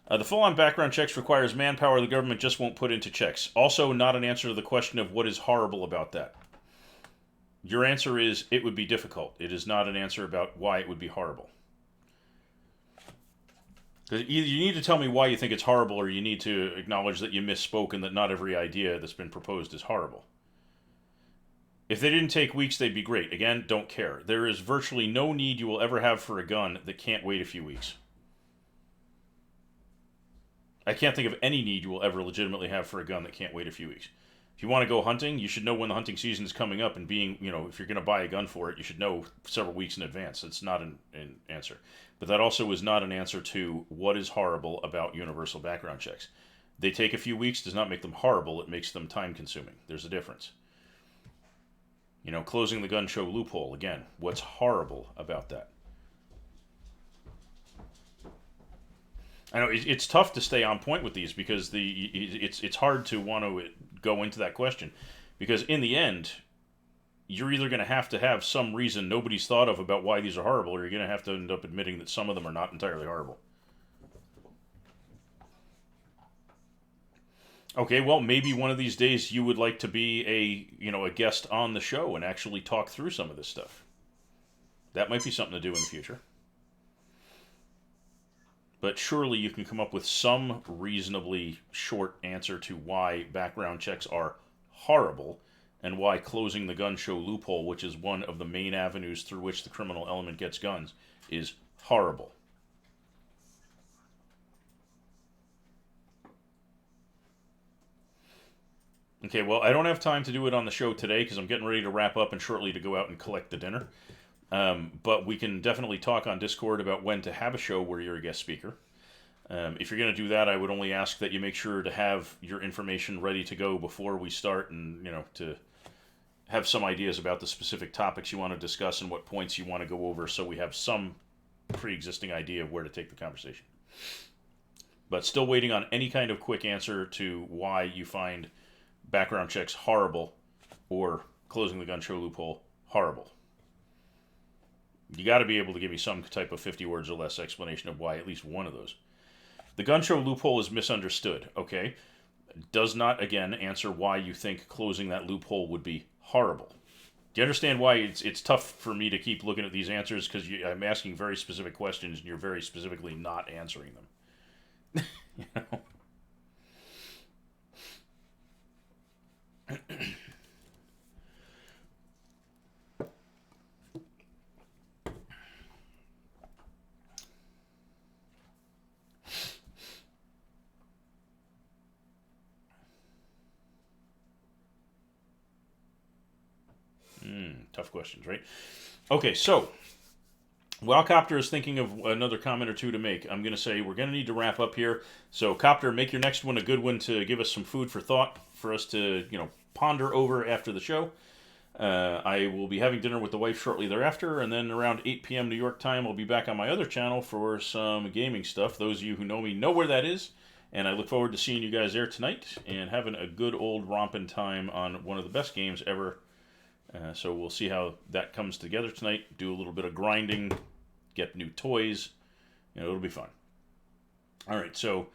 The full-on background checks requires manpower the government just won't put into checks. Also, not an answer to the question of what is horrible about that. Your answer is it would be difficult. It is not an answer about why it would be horrible. Either you need to tell me why you think it's horrible, or you need to acknowledge that you misspoke and that not every idea that's been proposed is horrible. If they didn't take weeks, they'd be great. Again, don't care. There is virtually no need you will ever have for a gun that can't wait a few weeks. I can't think of any need you will ever legitimately have for a gun that can't wait a few weeks. If you want to go hunting, you should know when the hunting season is coming up, and if you're going to buy a gun for it, you should know several weeks in advance. It's not an answer. But that also is not an answer to what is horrible about universal background checks. They take a few weeks does not make them horrible, it makes them time consuming. There's a difference. Closing the gun show loophole, again, what's horrible about that? I know it's tough to stay on point with these because it's hard to want to go into that question, because in the end, you're either going to have some reason nobody's thought of about why these are horrible, or you're going to have to end up admitting that some of them are not entirely horrible. Okay, well, maybe one of these days you would like to be a guest on the show and actually talk through some of this stuff. That might be something to do in the future. But surely you can come up with some reasonably short answer to why background checks are horrible and why closing the gun show loophole, which is one of the main avenues through which the criminal element gets guns, is horrible. Okay, well, I don't have time to do it on the show today because I'm getting ready to wrap up and shortly to go out and collect the dinner. But we can definitely talk on Discord about when to have a show where you're a guest speaker. If you're going to do that, I would only ask that you make sure to have your information ready to go before we start, and to have some ideas about the specific topics you want to discuss and what points you want to go over, so we have some pre-existing idea of where to take the conversation. But still waiting on any kind of quick answer to why you find background checks horrible or closing the gun show loophole horrible. You got to be able to give me some type of 50 words or less explanation of why at least one of those. The gun show loophole is misunderstood, okay? Does not, again, answer why you think closing that loophole would be horrible. Do you understand why it's tough for me to keep looking at these answers? Because I'm asking very specific questions and you're very specifically not answering them. you know? Tough questions, right? Okay, so while Copter is thinking of another comment or two to make, I'm going to say we're going to need to wrap up here. So, Copter, make your next one a good one to give us some food for thought for us to, ponder over after the show. I will be having dinner with the wife shortly thereafter, and then around 8 p.m. New York time, I'll be back on my other channel for some gaming stuff. Those of you who know me know where that is, and I look forward to seeing you guys there tonight and having a good old romping time on one of the best games ever. So we'll see how that comes together tonight. Do a little bit of grinding, get new toys. It'll be fun. All right, so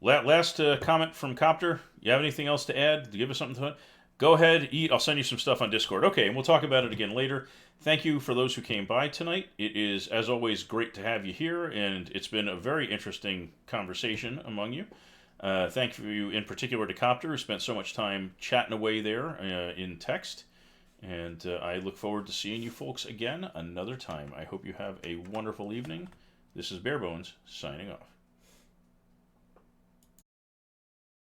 last comment from Copter. You have anything else to add? Give us something to go ahead, eat. I'll send you some stuff on Discord. Okay, and we'll talk about it again later. Thank you for those who came by tonight. It is, as always, great to have you here, and it's been a very interesting conversation among you. Thank you in particular to Copter, who spent so much time chatting away there in text. And I look forward to seeing you folks again another time. I hope you have a wonderful evening. This is Barebones, signing off.